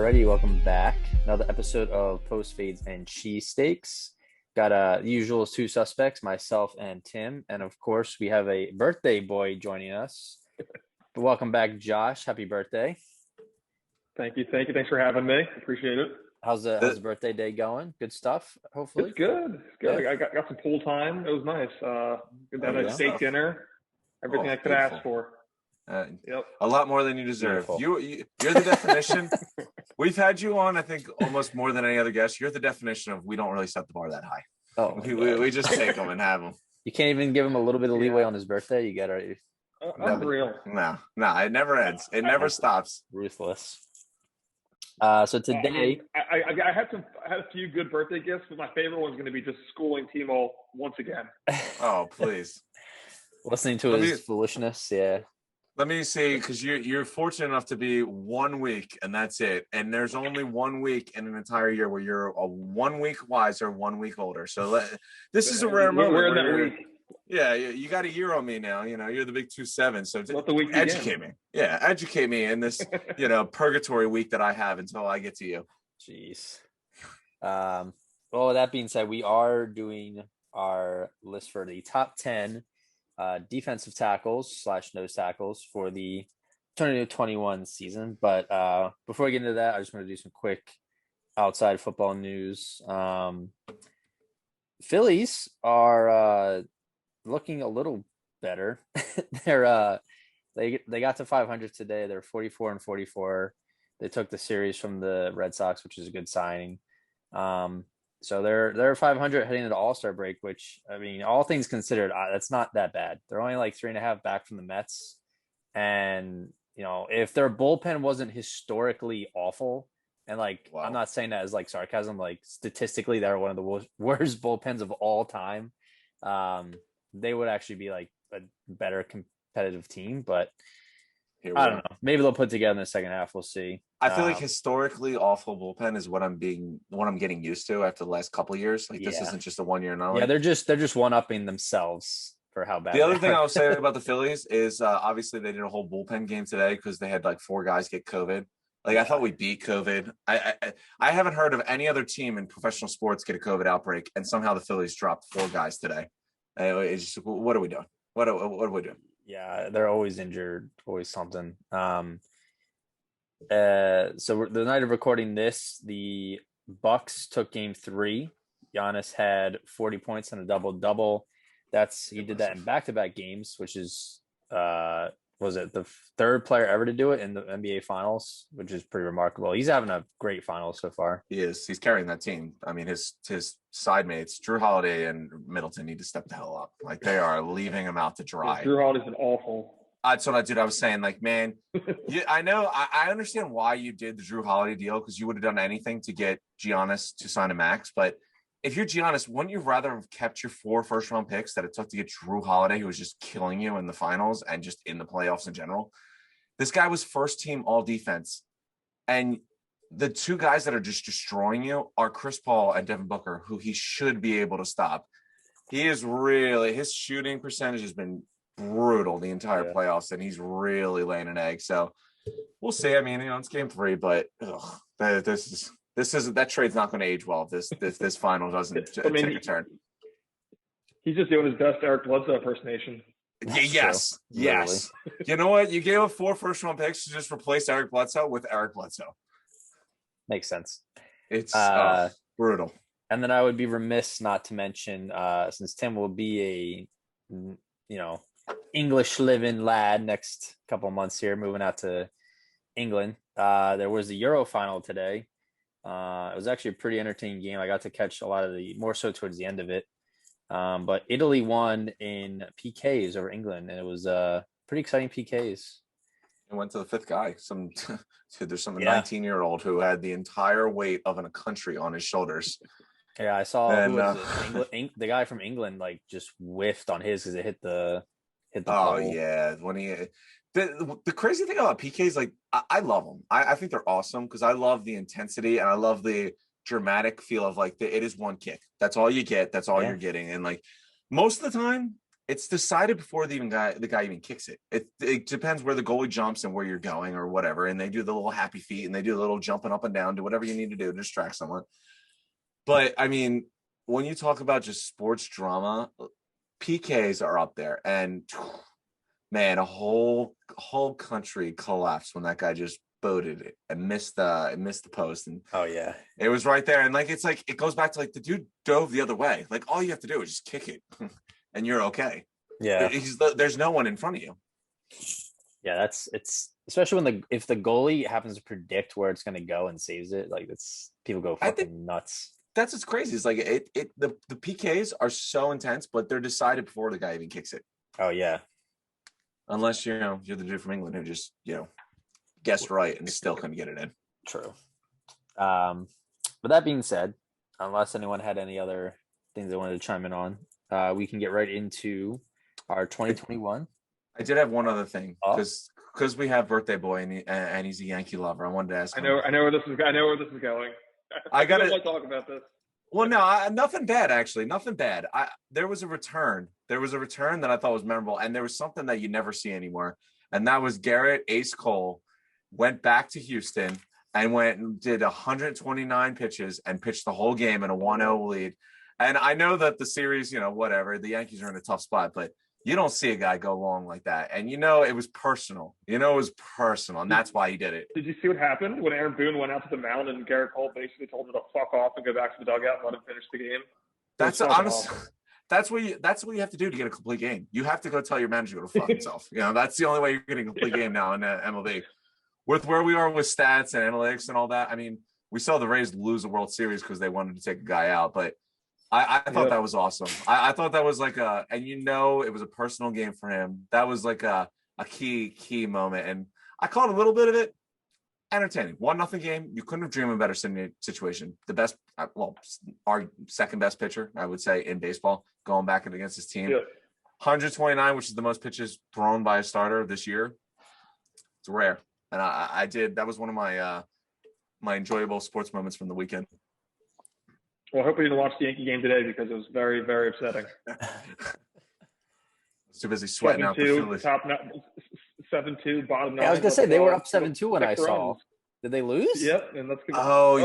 Alrighty, welcome back. Another episode of Post-Fades and Cheesesteaks. Got usual two suspects, myself and Tim. And of course, we have a birthday boy joining us. Welcome back, Josh. Happy birthday. Thank you. Thanks for having me. Appreciate it. How's the birthday day going? Good stuff, hopefully? It's good. Yeah. I got some pool time. It was nice. Got a steak dinner. Everything I could beautiful. ask for. Yep. A lot more than you deserve. Beautiful. You're the definition. We've had you on, I think, almost more than any other guest. You're the definition of we don't really set the bar that high. Oh, We just take them and have them. you can't even give him a little bit of leeway on his birthday. You gotta Unreal. No, it never ends. It never stops. ruthless. So today, I had a few good birthday gifts, but my favorite one's going to be just schooling Timo once again. Oh, please. listening to his foolishness, yeah. Let me see, because you're fortunate enough to be 1 week, and that's it. And there's only 1 week in an entire year where you're a 1 week wiser, 1 week older. So this is a rare moment. We're in that week. Yeah, you got a year on me now. You know, you're the big 2-7. So Let the week educate me. Yeah, educate me in this, purgatory week that I have until I get to you. Jeez. Well, with that being said, we are doing our list for the top 10 defensive tackles / nose tackles for the 2021 season. But before we get into that, I just want to do some quick outside football news. Phillies are looking a little better. They got to 500 today. They're 44-44. They took the series from the Red Sox, which is a good signing. So they're 500 heading into All-Star break, which, I mean, all things considered, that's not that bad. They're only like 3.5 back from the Mets. And, if their bullpen wasn't historically awful, and wow. I'm not saying that as like sarcasm, like statistically, they're one of the worst bullpens of all time. They would actually be like a better competitive team, but I don't know. Maybe they'll put together in the second half. We'll see. I feel like historically awful bullpen is what I'm getting used to after the last couple of years. This isn't just a 1 year anomaly. Yeah, they're just one-upping themselves for how bad. The other thing I'll say about the Phillies is obviously they did a whole bullpen game today because they had like 4 guys get COVID. I thought we beat COVID. I haven't heard of any other team in professional sports get a COVID outbreak, and somehow the Phillies dropped 4 guys today. It's just, what are we doing? What are we doing? Yeah, they're always injured, always something. So the night of recording this, the Bucks took Game 3. Giannis had 40 points and a double-double. He did that in back-to-back games, which is was it the third player ever to do it in the NBA Finals, which is pretty remarkable. He's having a great finals so far. He is. He's carrying that team. I mean, his side mates, Drew Holiday and Middleton, need to step the hell up. They are leaving him out to dry. Drew Holiday's been awful. That's what I was saying. Man, I know. I understand why you did the Drew Holiday deal because you would have done anything to get Giannis to sign a max. But if you're Giannis, wouldn't you rather have kept your 4 first-round picks that it took to get Drew Holiday, who was just killing you in the finals and just in the playoffs in general? This guy was first-team all-defense. And the 2 guys that are just destroying you are Chris Paul and Devin Booker, who he should be able to stop. His shooting percentage has been brutal the entire playoffs, and he's really laying an egg. So we'll see. I mean, it's Game 3, but that trade's not going to age well if this final doesn't take a turn. He's just doing his best Eric Bledsoe impersonation. Yes. You know what? You gave up 4 first-round picks to just replace Eric Bledsoe with Eric Bledsoe. Makes sense. It's brutal. And then I would be remiss not to mention, since Tim will be a, English living lad next couple of months here, moving out to England. There was the Euro final today. It was actually a pretty entertaining game. I got to catch a lot of more so towards the end of it. But Italy won in PKs over England, and it was pretty exciting PKs. It went to the 5th guy. There's some 19-year-old who had the entire weight of a country on his shoulders. Yeah, I saw the guy from England just whiffed on his because it hit the Oh pole. Yeah, when the crazy thing about PKs, I love them. I think they're awesome because I love the intensity and I love the dramatic feel of it is one kick. That's all you get. That's all you're getting. And most of the time, it's decided before the guy even kicks it. It depends where the goalie jumps and where you're going or whatever. And they do the little happy feet and they do the little jumping up and down, do whatever you need to do to distract someone. But I mean, when you talk about just sports drama, PKs are up there. And man, a whole country collapsed when that guy just boated it and missed the post. And oh yeah, it was right there. And like it's like it goes back to like the dude dove the other way. Like all you have to do is just kick it. And you're okay. Yeah. There's no one in front of you. Yeah, it's especially if the goalie happens to predict where it's going to go and saves it, like people go fucking nuts. That's what's crazy. It's like the PKs are so intense, but they're decided before the guy even kicks it. Oh yeah. Unless you're the dude from England who just guessed right and still couldn't get it in. True. But that being said, unless anyone had any other things they wanted to chime in on, we can get right into our 2021. I did have one other thing because we have birthday boy and he's a Yankee lover. I wanted to ask. I know where this is going. I gotta talk about this. Well, no, nothing bad actually. Nothing bad. There was a return. There was a return that I thought was memorable, and there was something that you never see anymore, and that was Garrett Ace Cole went back to Houston and went and did 129 pitches and pitched the whole game in a 1-0 lead. And I know that the series, whatever, the Yankees are in a tough spot, but you don't see a guy go long like that. And it was personal. It was personal, and that's why he did it. Did you see what happened when Aaron Boone went out to the mound and Garrett Cole basically told him to fuck off and go back to the dugout and let him finish the game? That's honest. That's what you have to do to get a complete game. You have to go tell your manager to go fuck himself. That's the only way you're getting a complete game now in MLB. With where we are with stats and analytics and all that, I mean, we saw the Rays lose the World Series because they wanted to take a guy out, but I thought that was awesome. I thought that was like it was a personal game for him. That was like a key moment. And I caught a little bit of it entertaining. 1-0 game. You couldn't have dreamed of a better situation. The best, our second best pitcher, I would say, in baseball, going back against his team. Yeah. 129, which is the most pitches thrown by a starter this year. It's rare. And I did. That was one of my enjoyable sports moments from the weekend. Well, I hope we didn't watch the Yankee game today because it was very, very upsetting. I was too busy sweating out the Phillies. 7-2, bottom 9. Yeah, I was going to say, they were up 7-2 when I saw. Did they lose? Yep. And that's good.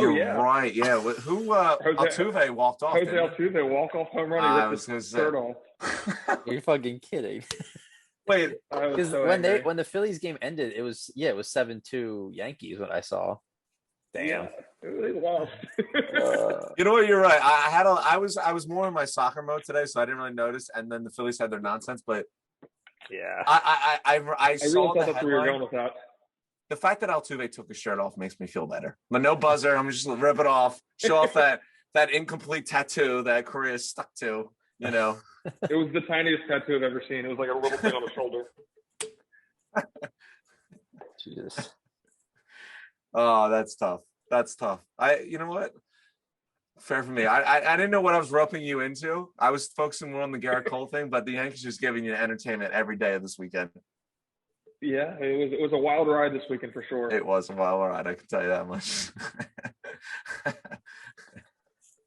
You're right. Yeah. Who, Altuve walked off. Jose Altuve walk-off home run. He ripped his shirt off. You're fucking kidding. Wait. Because when the Phillies game ended, it was 7-2 Yankees when I saw. Damn. Yeah, they lost. You know what? You're right. I was more in my soccer mode today, so I didn't really notice. And then the Phillies had their nonsense, but yeah, I saw really thought we were going with that. The fact that Altuve took his shirt off makes me feel better. But no buzzer. I'm just gonna rip it off, show off that incomplete tattoo that Correa stuck to. It was the tiniest tattoo I've ever seen. It was like a little thing on the shoulder. Jesus. Oh, that's tough. That's tough. You know what? Fair for me. I didn't know what I was roping you into. I was focusing more on the Garrett Cole thing, but the Yankees just giving you entertainment every day of this weekend. Yeah, it was a wild ride this weekend for sure. It was a wild ride, I can tell you that much.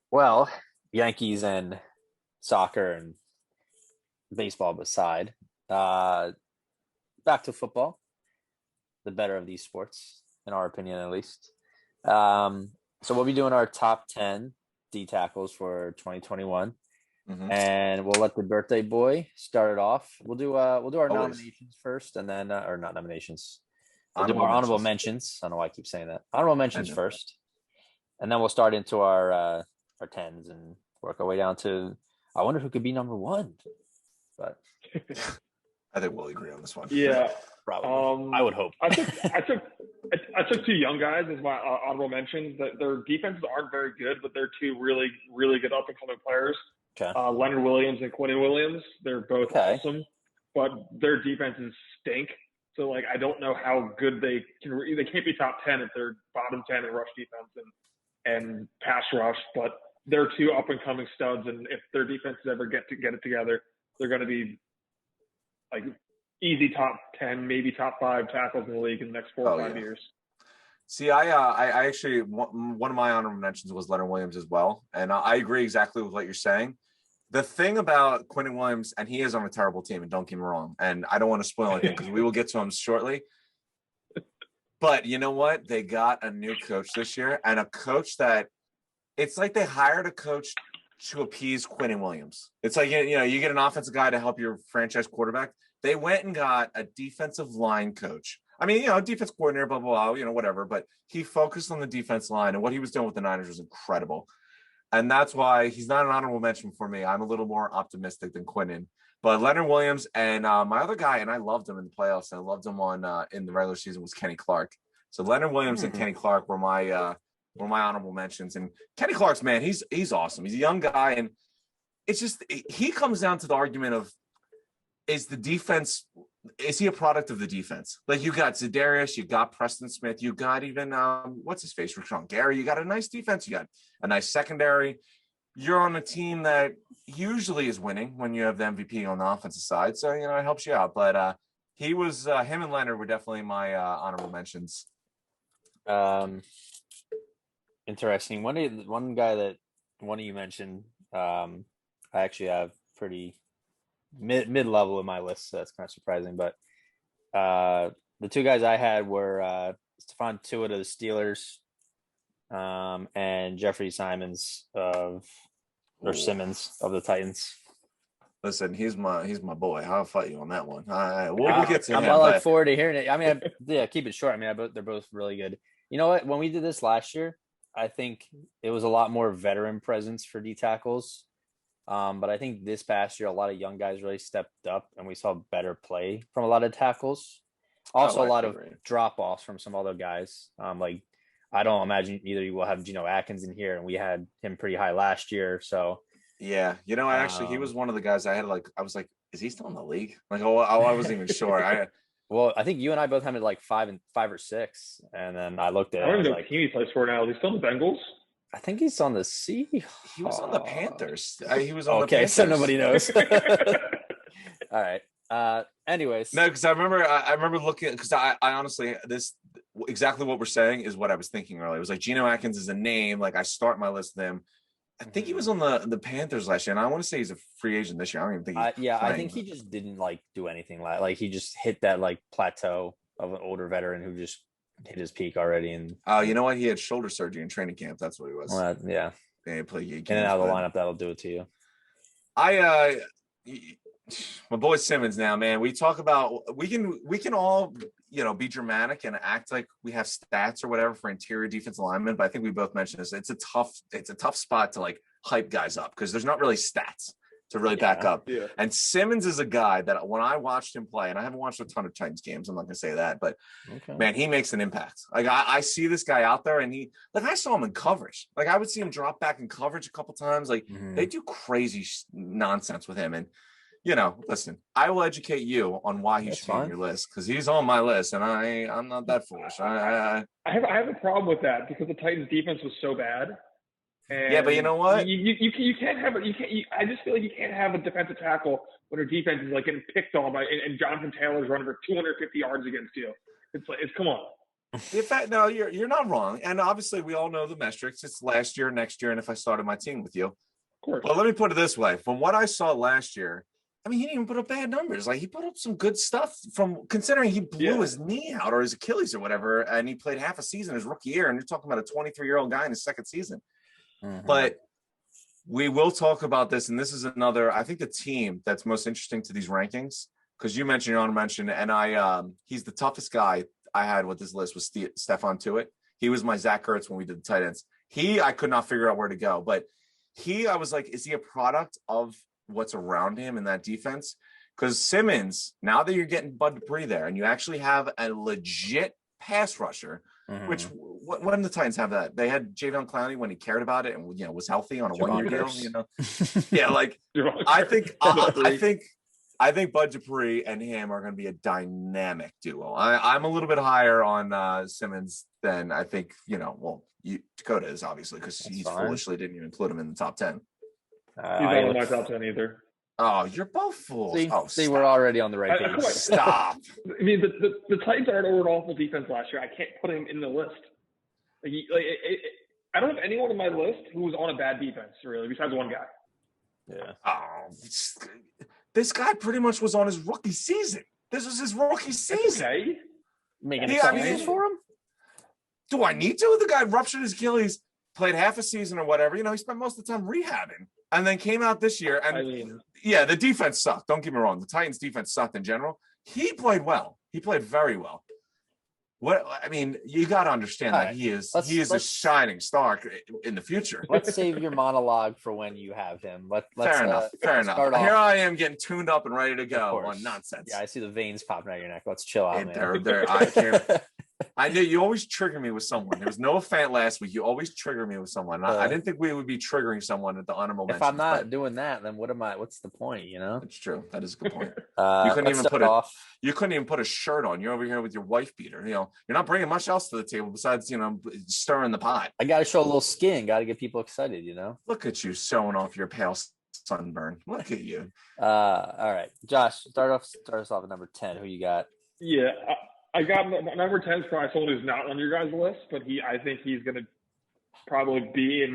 Well, Yankees and soccer and baseball beside, back to football, the better of these sports, in our opinion at least. So we'll be doing our top 10 D tackles for 2021. Mm-hmm. And we'll let the birthday boy start it off. We'll do our nominations first, and then or not nominations. We'll do our honorable mentions. I don't know why I keep saying that. Honorable mentions first, and then we'll start into our tens and work our way down to. I wonder who could be number one. But I think we'll agree on this one. Yeah, probably. I would hope. I took two young guys as my honorable mentions. That their defenses aren't very good, but they're two really, really good up and coming players. Okay. Leonard Williams and Quentin Williams. They're both awesome, but their defenses stink. So I don't know how good they can. They can't be top 10 if they're bottom 10 in rush defense and pass rush. But they're two up and coming studs, and if their defenses ever get it together, they're going to be easy top 10, maybe top 5 tackles in the league in the next 4 or 5 years. See, I actually, one of my honorable mentions was Leonard Williams as well. And I agree exactly with what you're saying. The thing about Quinnen Williams, and he is on a terrible team, and don't get me wrong, and I don't want to spoil anything because we will get to him shortly. But you know what? They got a new coach this year, and a coach that it's like they hired a coach to appease Quinnen Williams. It's like, you know, you get an offensive guy to help your franchise quarterback. They went and got a defensive line coach. I mean, you know, defense coordinator, blah, blah, blah, you know, whatever. But he focused on the defense line, and what he was doing with the Niners was incredible. And that's why he's not an honorable mention for me. I'm a little more optimistic than Quinnen. But Leonard Williams and my other guy, and I loved him in the playoffs, and I loved him on in the regular season, was Kenny Clark. So Leonard Williams and Kenny Clark were my honorable mentions. And Kenny Clark's, man, he's awesome. He's a young guy, and it's just he comes down to the argument of, is he a product of the defense? Like, you got Za'Darius, you got Preston Smith, you got even what's his face, Rashawn Gary. You got a nice defense, you got a nice secondary. You're on a team that usually is winning when you have the MVP on the offensive side, so you know it helps you out. But he was him and Leonard were definitely my honorable mentions. Interesting. One guy that one of you mentioned, I actually have pretty mid-level in my list, so that's kind of surprising. But the two guys I had were Stephon Tuitt of the Steelers, and Jeffrey Simmons of the Titans. Listen, he's my boy. I'll fight you on that one. We'll get to him. I look forward to hearing it. I mean, keep it short. I mean, they're both really good. You know what? When we did this last year, I think it was a lot more veteran presence for D tackles. But I think this past year, a lot of young guys really stepped up, and we saw better play from a lot of tackles. Also, a lot of drop-offs from some other guys. Like, I don't imagine either you will have Geno Atkins in here, and we had him pretty high last year. So, yeah, you know, he was one of the guys I had. Like, I was like, is he still in the league? Like, I wasn't even sure. Well, I think you and I both had him at like 5 or 6, and then I looked at it. I don't even know what team he plays for now. Is he still in the Bengals? I think he's on the Seahawks. He was on the Panthers. He was on the Panthers. Okay, so nobody knows. All right. Anyways. No, because I remember looking, because I honestly, this exactly what we're saying is what I was thinking earlier. It was like Geno Atkins is a name. Like, I start my list with him. I think he was on the Panthers last year, and I want to say he's a free agent this year. I don't even think he's playing, I think he just didn't like do anything like he just hit that like plateau of an older veteran who just hit his peak already. And you know what? He had shoulder surgery in training camp. That's what he was. Yeah. He played games, and out of the lineup, that'll do it to you. My boy Simmons now, man. We talk about we can all, you know, be dramatic and act like we have stats or whatever for interior defense alignment, but I think we both mentioned this. It's a tough spot to like hype guys up because there's not really stats to really back up. Yeah. And Simmons is a guy that when I watched him play, and I haven't watched a ton of Titans games, I'm not gonna say that, but man, he makes an impact. Like, I see this guy out there, and I saw him in coverage. Like, I would see him drop back in coverage a couple times. Like, they do crazy nonsense with him. And you know, listen, I will educate you on why he should be on your list, because he's on my list, and I'm not that foolish. I have a problem with that because the Titans' defense was so bad. And yeah, but you know what? You can't have it. I just feel like you can't have a defensive tackle when your defense is like getting picked on by and Jonathan Taylor's running for 250 yards against you. It's come on. In fact, no, you're not wrong. And obviously, we all know the metrics. It's last year, next year, and if I started my team with you. Of course. Well, let me put it this way: from what I saw last year, I mean, he didn't even put up bad numbers. Like, he put up some good stuff from considering he blew his knee out or his Achilles or whatever, and he played half a season his rookie year. And you're talking about a 23-year-old guy in his second season. But we will talk about this, and this is another, I think, the team that's most interesting to these rankings, because you mentioned your honorable mention, and he's the toughest guy I had with this list was Stephon Tuitt. He was my Zach Ertz when we did the tight ends. I could not figure out where to go, but I was like, is he a product of what's around him in that defense? Because Simmons, now that you're getting Bud Dupree there, and you actually have a legit pass rusher, which when the Titans have that, they had Jadeveon Clowney when he cared about it and, you know, was healthy on a 1-year deal. You know, yeah, like I think Bud Dupree and him are going to be a dynamic duo. I'm a little bit higher on Simmons than I think. You know, well, Dakota is obviously because he foolishly didn't even include him in the top 10. He's not in my top 10 either. Oh, you're both fools. See, we're already on the right page. Stop. I mean, the Titans are an awful defense last year. I can't put him in the list. I don't have anyone on my list who was on a bad defense, really, besides one guy. Yeah. Oh, this guy pretty much was on his rookie season. This was his rookie season. Okay. Making excuses for him? Do I need to? The guy ruptured his Achilles, played half a season or whatever. He spent most of the time rehabbing, and then came out this year. And the defense sucked. Don't get me wrong. The Titans' defense sucked in general. He played well. He played very well. You got to understand that he is a shining star in the future. Let's save your monologue for when you have him. Fair enough. Here I am getting tuned up and ready to go on nonsense. Yeah, I see the veins popping out of your neck. Let's chill out, man. I can't. I knew you always trigger me with someone. There was no fan last week. You always trigger me with someone. I didn't think we would be triggering someone at the honorable mentions. If I'm not doing that, then what's the point, It's true. That is a good point. You couldn't even put a shirt on. You're over here with your wife beater. You're not bringing much else to the table besides, stirring the pot. I got to show a little skin. Got to get people excited, Look at you showing off your pale sunburn. Look at you. All right. Josh, start us off at number 10. Who you got? Yeah. I got number 10 is probably someone who's not on your guys' list, but I think he's going to probably be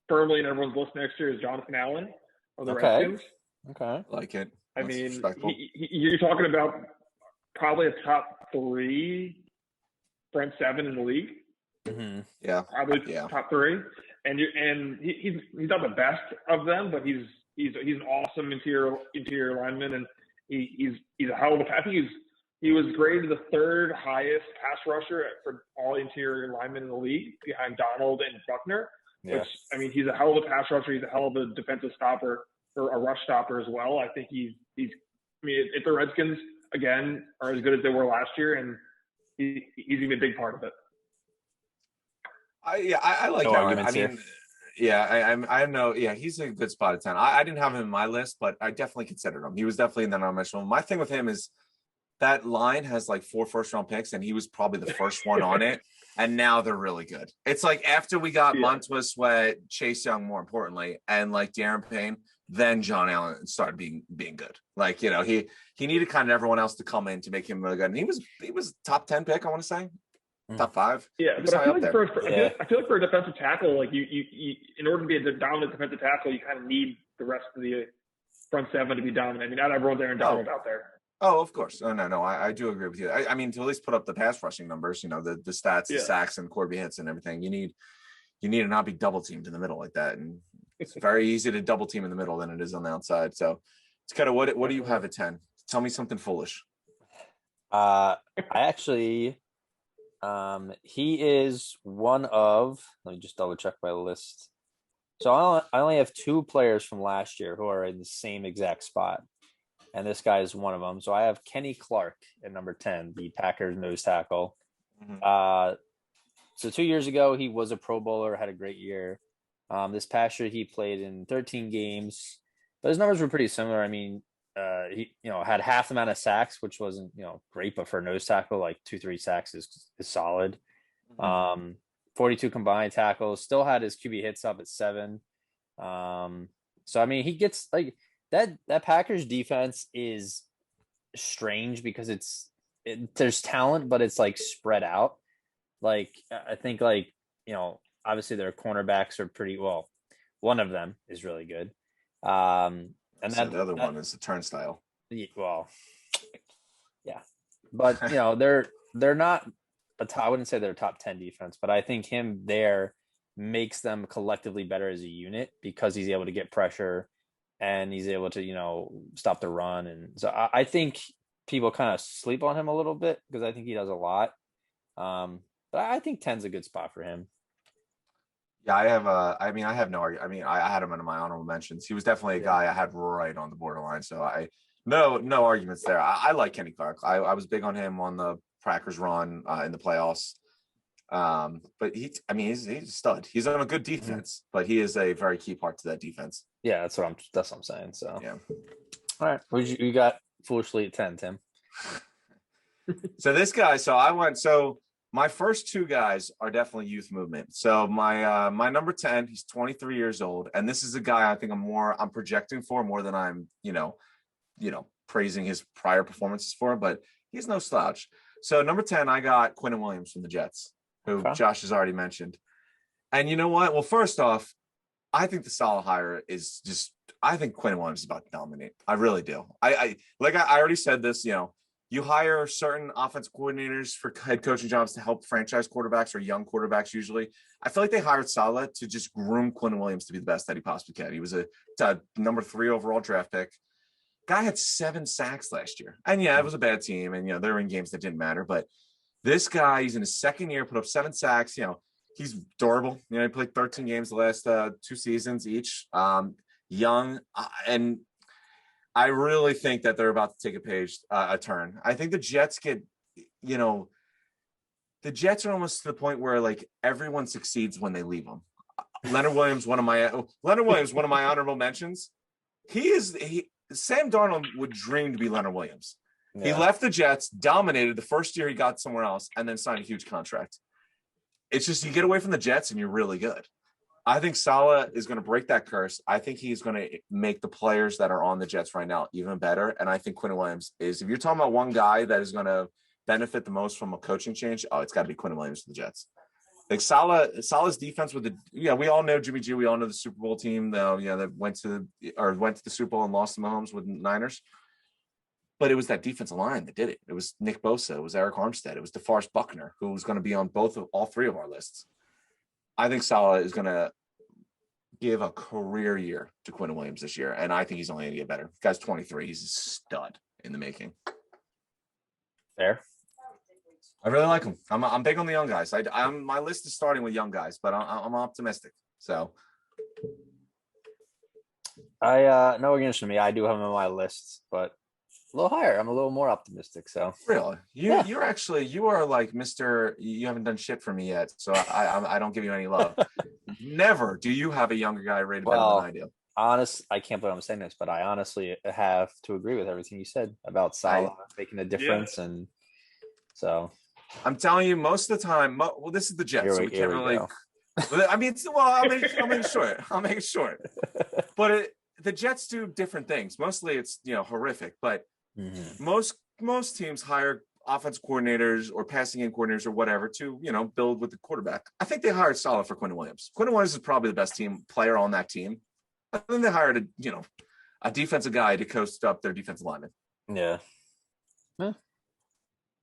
firmly in everyone's list next year is Jonathan Allen of the Redskins. Okay. Like it. I mean, you're talking about probably a top 3 front 7 in the league. Mm-hmm. Yeah. Probably top 3. And he's not the best of them, but he's an awesome interior lineman, and he's a hell of a. I think he was graded the 3rd highest pass rusher for all interior linemen in the league, behind Donald and Buckner. Yeah. Which, he's a hell of a pass rusher. He's a hell of a defensive stopper, or a rush stopper as well. I think he's. If the Redskins again are as good as they were last year, and he's even a big part of it. I like that one. I know. Yeah, he's a good spot at 10. I didn't have him in my list, but I definitely considered him. He was definitely in the nomination. My thing with him is that line has like 4 first-round picks, and he was probably the first one on it. And now they're really good. It's like after we got Montez Sweat, Chase Young, more importantly, and like Darren Payne, then John Allen started being good. Like, he needed kind of everyone else to come in to make him really good. And he was top 10 pick, I want to say. Top 5. Yeah, but I feel like for a defensive tackle, like you in order to be a dominant defensive tackle, you kind of need the rest of the front 7 to be dominant. Not everyone's Aaron Donald out there. Oh, of course. Oh, no, I do agree with you. To at least put up the pass rushing numbers, the stats, the sacks, and Corby hits and everything. You need to not be double teamed in the middle like that, and it's very easy to double team in the middle than it is on the outside. So it's kind of what do you have at 10? Tell me something foolish. I actually, he is one of. Let me just double check my list. So I only have 2 players from last year who are in the same exact spot. And this guy is one of them. So I have Kenny Clark at number 10, the Packers nose tackle. Mm-hmm. So 2 years ago, he was a Pro Bowler, had a great year. This past year, he played in 13 games. But his numbers were pretty similar. He had half the amount of sacks, which wasn't, great. But for a nose tackle, like 2-3 sacks is solid. Mm-hmm. 42 combined tackles. Still had his QB hits up at 7. He gets like – That Packers defense is strange because there's talent, but it's like spread out. Like I think obviously their cornerbacks are pretty well. One of them is really good, and the other one is the turnstile. Well, yeah, but they're not a top. I wouldn't say they're a top 10 defense, but I think him there makes them collectively better as a unit because he's able to get pressure. And he's able to, stop the run. And so I think people kind of sleep on him a little bit because I think he does a lot. But I think 10's a good spot for him. Yeah, I have no argument. I had him in my honorable mentions. He was definitely a guy I had right on the borderline. So no arguments there. I like Kenny Clark. I was big on him on the Packers run in the playoffs. But he's a stud. He's on a good defense, but he is a very key part to that defense. Yeah, that's what I'm saying. So yeah. All right. You got foolishly at 10, Tim. So this guy, my first 2 guys are definitely youth movement. So my number 10, he's 23 years old. And this is a guy I think I'm projecting for more than I'm, praising his prior performances for, but he's no slouch. So number 10, I got Quinnen Williams from the Jets, who Josh has already mentioned. And you know what? Well, first off, I think the Salah hire is just I think Quinn Williams is about to dominate. I really do. I already said this, you hire certain offense coordinators for head coaching jobs to help franchise quarterbacks or young quarterbacks usually. I feel like they hired Saleh to just groom Quinn Williams to be the best that he possibly can. He was a number 3 overall draft pick. Guy had 7 sacks last year. And yeah, it was a bad team. And, they were in games that didn't matter. But this guy, he's in his second year, put up 7 sacks. He's durable. He played 13 games the last 2 seasons each. Young. And I really think that they're about to take a turn. I think the Jets the Jets are almost to the point where like everyone succeeds when they leave them. Leonard Williams, one of my honorable mentions. Sam Darnold would dream to be Leonard Williams. Yeah. He left the Jets, dominated the first year he got somewhere else, and then signed a huge contract. It's just you get away from the Jets and you're really good. I think Saleh is going to break that curse. I think he's going to make the players that are on the Jets right now even better. And I think Quinn Williams is, if you're talking about one guy that is going to benefit the most from a coaching change, it's got to be Quinn Williams for the Jets. Like Saleh's defense we all know Jimmy G. We all know the Super Bowl team, that went to the Super Bowl and lost to Mahomes with the Niners. But it was that defensive line that did it. It was Nick Bosa. It was Eric Armstead. It was DeForest Buckner, who was going to be on all 3 of our lists. I think Saleh is going to give a career year to Quinn Williams this year, and I think he's only going to get better. The guy's 23. He's a stud in the making. Fair. I really like him. I'm big on the young guys. My list is starting with young guys, but I'm optimistic. So no against me. I do have him on my list, but a little higher. I'm a little more optimistic. So really, you are like Mr. You haven't done shit for me yet, so I don't give you any love. Never do you have a younger guy rated better than I do. I can't believe I'm saying this, but I honestly have to agree with everything you said about Saleh making a difference, and so I'm telling you, most of the time. Well, this is the Jets, so we can't really. I mean, I'll make it short. But the Jets do different things. Mostly, it's horrific, but. Mm-hmm. Most teams hire offense coordinators or passing game coordinators or whatever to build with the quarterback. I think they hired Saleh for Quinn Williams. Quinn Williams is probably the best team player on that team. I think they hired a defensive guy to coast up their defensive lineman. Yeah.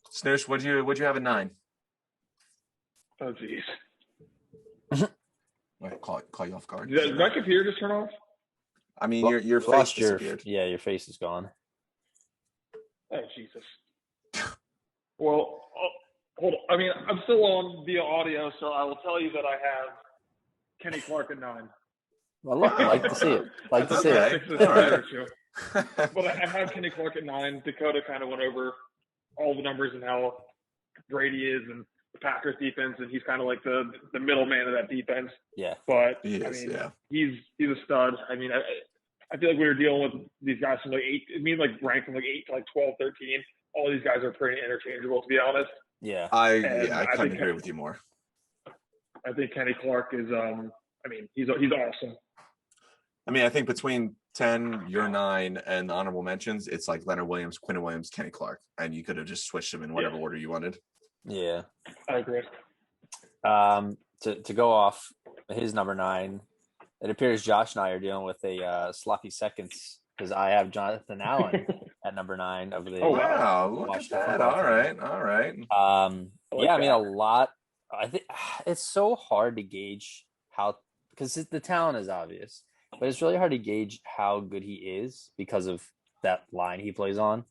Snoosh, what'd you have at 9? Oh geez. I call you off guard. Did my computer just turn off? I mean, your face disappeared. Your face is gone. Oh, Jesus. Well, hold on. I mean, I'm still on via audio, so I will tell you that I have Kenny Clark at 9. Well, look, I like to see it. Like to see it. All right. But I have Kenny Clark at 9. Dakota kind of went over all the numbers and how great he is and the Packers defense, and he's kind of like the middleman of that defense. Yeah. But, he's a stud. I mean, I feel like we were dealing with these guys from like 8, ranked from like 8 to like 12, 13. All these guys are pretty interchangeable, to be honest. Yeah. I couldn't agree with you more. I think Kenny Clark is, he's awesome. I mean, I think between 10, your 9, and the honorable mentions, it's like Leonard Williams, Quinn Williams, Kenny Clark, and you could have just switched them in whatever order you wanted. Yeah. I agree. To go off his number 9, it appears Josh and I are dealing with a sloppy seconds because I have Jonathan Allen at number 9 of the. Oh wow! Look at that. All right. A lot. I think it's so hard to gauge how, because the talent is obvious, but it's really hard to gauge how good he is because of that line he plays on.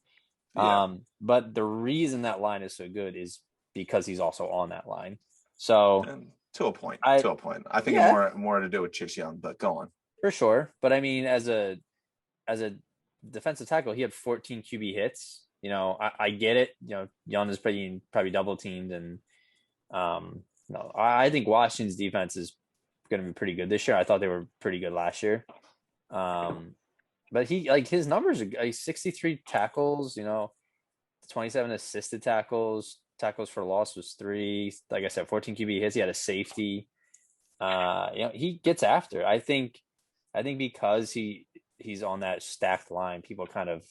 Yeah. But the reason that line is so good is because he's also on that line. So. To a point. I think it's more to do with Chase Young, but go on. For sure. But I mean, as a defensive tackle, he had 14 QB hits. I get it. Young is probably double teamed, and I think Washington's defense is going to be pretty good this year. I thought they were pretty good last year. But his numbers are 63 tackles. 27 assisted tackles. Tackles for loss was 3. Like I said, 14 QB hits. He had a safety. He gets after. I think because he's on that stacked line, people kind of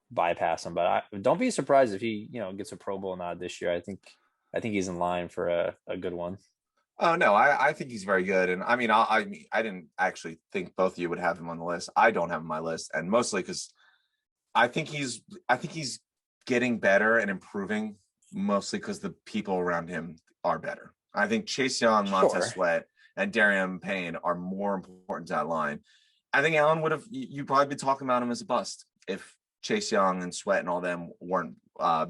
bypass him. But don't be surprised if he gets a Pro Bowl nod this year. I think he's in line for a good one. Oh no, I think he's very good, and I mean, I didn't actually think both of you would have him on the list. I don't have him on my list, and mostly because I think he's getting better and improving, mostly because the people around him are better. I think Chase Young, Montez Sweat, and Darian Payne are more important to that line. I think Allen would have you probably be talking about him as a bust if Chase Young and Sweat and all them weren't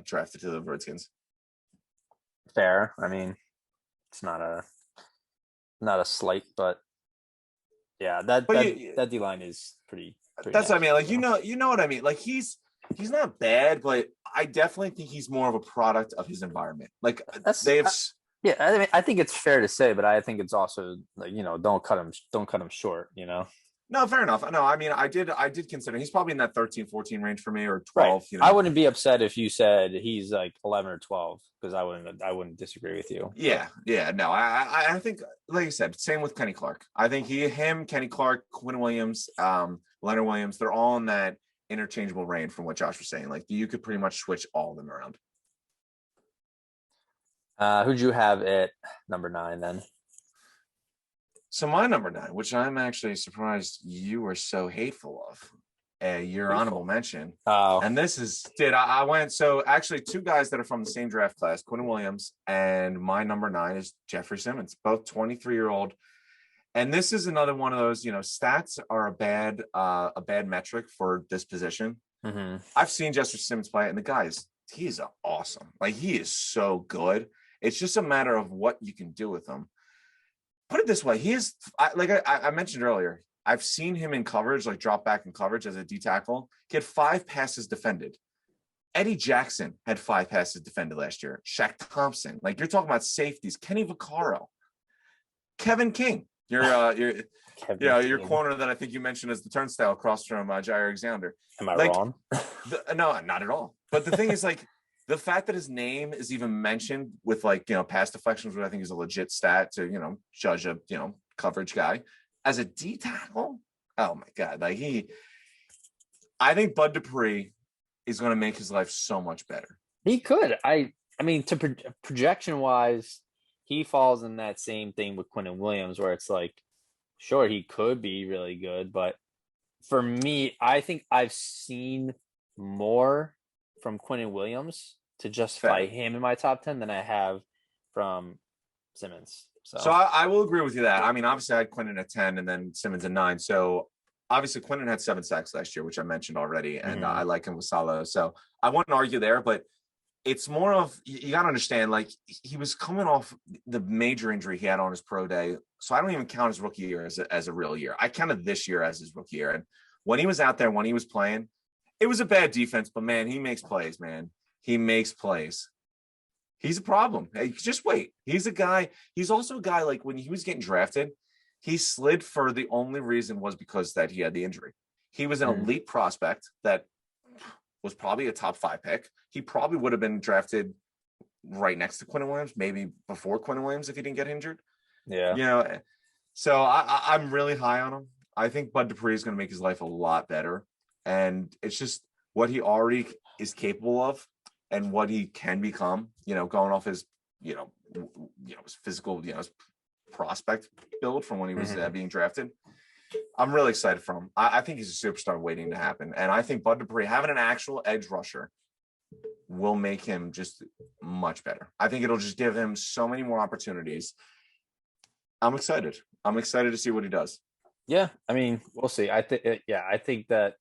drafted to the Redskins. Fair. I mean, it's not a slight, but yeah, that D line is pretty that's what I mean. Like you you know what I mean. Like he's not bad, but I definitely think he's more of a product of his environment. Like yeah, I mean, I think it's fair to say, but I think it's also like, don't cut him short, No, fair enough. No, I mean, I did consider he's probably in that 13, 14 range for me, or 12. Right. I wouldn't be upset if you said he's like 11 or 12 because I wouldn't disagree with you. Yeah. No, I think, like you said, same with Kenny Clark. I think Kenny Clark, Quinn Williams, Leonard Williams, they're all in that interchangeable range from what Josh was saying. Like you could pretty much switch all of them around. Who'd you have at number 9 then? So my number 9, which I'm actually surprised you were so hateful of, your honorable mention. Oh, and this is I went so actually 2 guys that are from the same draft class, Quinn Williams, and my number 9 is Jeffrey Simmons, both 23-year-old. And this is another one of those, stats are a bad metric for this position. Mm-hmm. I've seen Jeffrey Simmons play, and the guy he's awesome. Like he is so good. It's just a matter of what you can do with him. Put it this way, he is like I mentioned earlier. I've seen him in coverage, like drop back in coverage as a D tackle. He had 5 passes defended. Eddie Jackson had 5 passes defended last year. Shaq Thompson, like you're talking about safeties. Kenny Vaccaro, Kevin King, your corner that I think you mentioned as the turnstile across from Jair Alexander. Am I wrong? No, not at all. But the thing is, like, the fact that his name is even mentioned with pass deflections, which I think is a legit stat to judge a coverage guy as a D tackle. Oh my God, like I think Bud Dupree is going to make his life so much better. He could. I mean, to projection wise, he falls in that same thing with Quentin Williams, where it's like, sure, he could be really good, but for me, I think I've seen more from Quentin Williams to justify him in my top 10 than I have from Simmons. So I will agree with you that. I mean, obviously I had Quentin at 10 and then Simmons at 9. So obviously Quentin had 7 sacks last year, which I mentioned already. And I like him with Salah. So I wouldn't argue there, but it's more of, you got to understand, like he was coming off the major injury he had on his pro day. So I don't even count his rookie year as a real year. I counted this year as his rookie year. And when he was out there, when he was playing, it was a bad defense, but man, he makes plays, man. He makes plays. He's a problem. Hey, just wait. He's a guy. He's also a guy, like when he was getting drafted, he slid for the only reason was because that he had the injury. He was an elite prospect that was probably a top 5 pick. He probably would have been drafted right next to Quentin Williams, maybe before Quentin Williams if he didn't get injured. Yeah. So I'm really high on him. I think Bud Dupree is going to make his life a lot better. And it's just what he already is capable of and what he can become, going off his, his physical, his prospect build from when he was being drafted. I'm really excited for him. I think he's a superstar waiting to happen. And I think Bud Dupree, having an actual edge rusher, will make him just much better. I think it'll just give him so many more opportunities. I'm excited. I'm excited to see what he does. Yeah, I mean, we'll see. I think that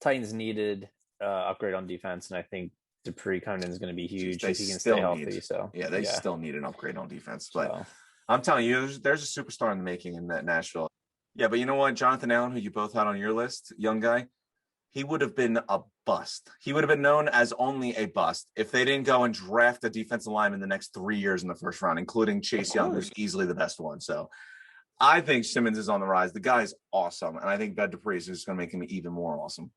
Titans needed upgrade on defense, and I think Dupree coming in is going to be huge if he can stay healthy. They still need an upgrade on defense. But I'm telling you, there's a superstar in the making in that Nashville. Yeah, but you know what? Jonathan Allen, who you both had on your list, young guy, he would have been a bust. He would have been known as only a bust if they didn't go and draft a defensive lineman in the next 3 years in the first round, including Chase Young, who's easily the best one. So I think Simmons is on the rise. The guy's awesome, and I think Bud Dupree is just going to make him even more awesome.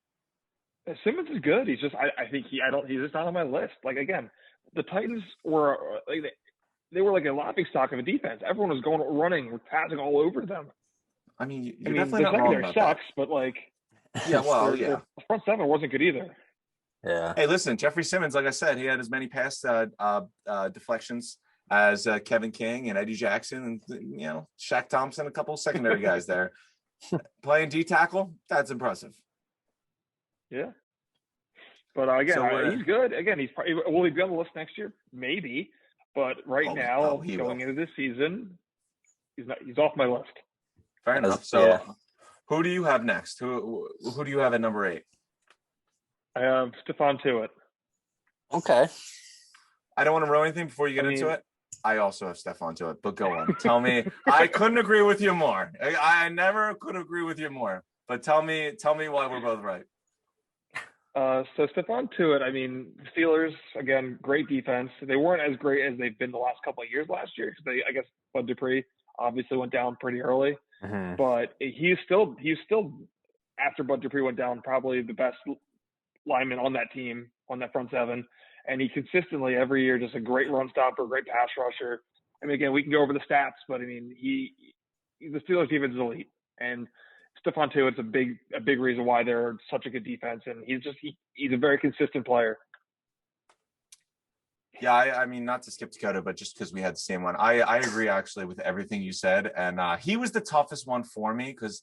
Simmons is good. He's just he's just not on my list. Like again, the Titans were they were like a laughing stock of a defense. Everyone was running, passing all over them. I mean, definitely not wrong about sucks, that. But like, their front seven wasn't good either. Yeah. Hey, listen, Jeffrey Simmons, like I said, he had as many pass deflections as Kevin King and Eddie Jackson and Shaq Thompson, a couple of secondary guys there. Playing D tackle, that's impressive. Yeah. But again, he's good. Again, will he be on the list next year? Maybe. But now, going into this season, he's off my list. Fair enough. So, who do you have next? Who do you have at number 8? I have Stephon Tuitt. Okay. I don't want to ruin anything before you get into it. I also have Stephon Tuitt, but go on. Tell me. I couldn't agree with you more. I never could agree with you more. But tell me why we're both right. So Stephon Tuitt, Steelers, again, great defense. They weren't as great as they've been the last couple of years last year because I guess Bud Dupree obviously went down pretty early. Mm-hmm. But he's still after Bud Dupree went down, probably the best lineman on that team, on that front seven. And he consistently every year just a great run stopper, great pass rusher. Again, we can go over the stats, but the Steelers defense is elite. And Stephon Tuitt's a big reason why they're such a good defense, and he's a very consistent player. Yeah, not to skip Dakota, but just because we had the same one, I agree actually with everything you said, and he was the toughest one for me because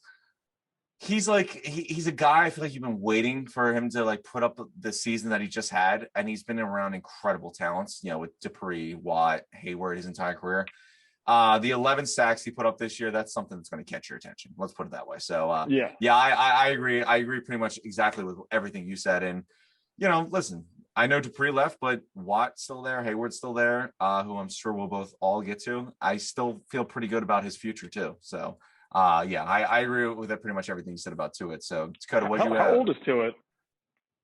he's he's a guy I feel like you've been waiting for him to put up the season that he just had, and he's been around incredible talents, with Dupree, Watt, Hayward his entire career. The 11 sacks he put up this year, that's something that's going to catch your attention. Let's put it that way. So, I agree. I agree pretty much exactly with everything you said. And, listen, I know Dupree left, but Watt's still there. Hayward's still there, who I'm sure we'll both all get to. I still feel pretty good about his future, too. So, I agree with pretty much everything you said about Tuitt. So, Dakota, how old is Tuitt?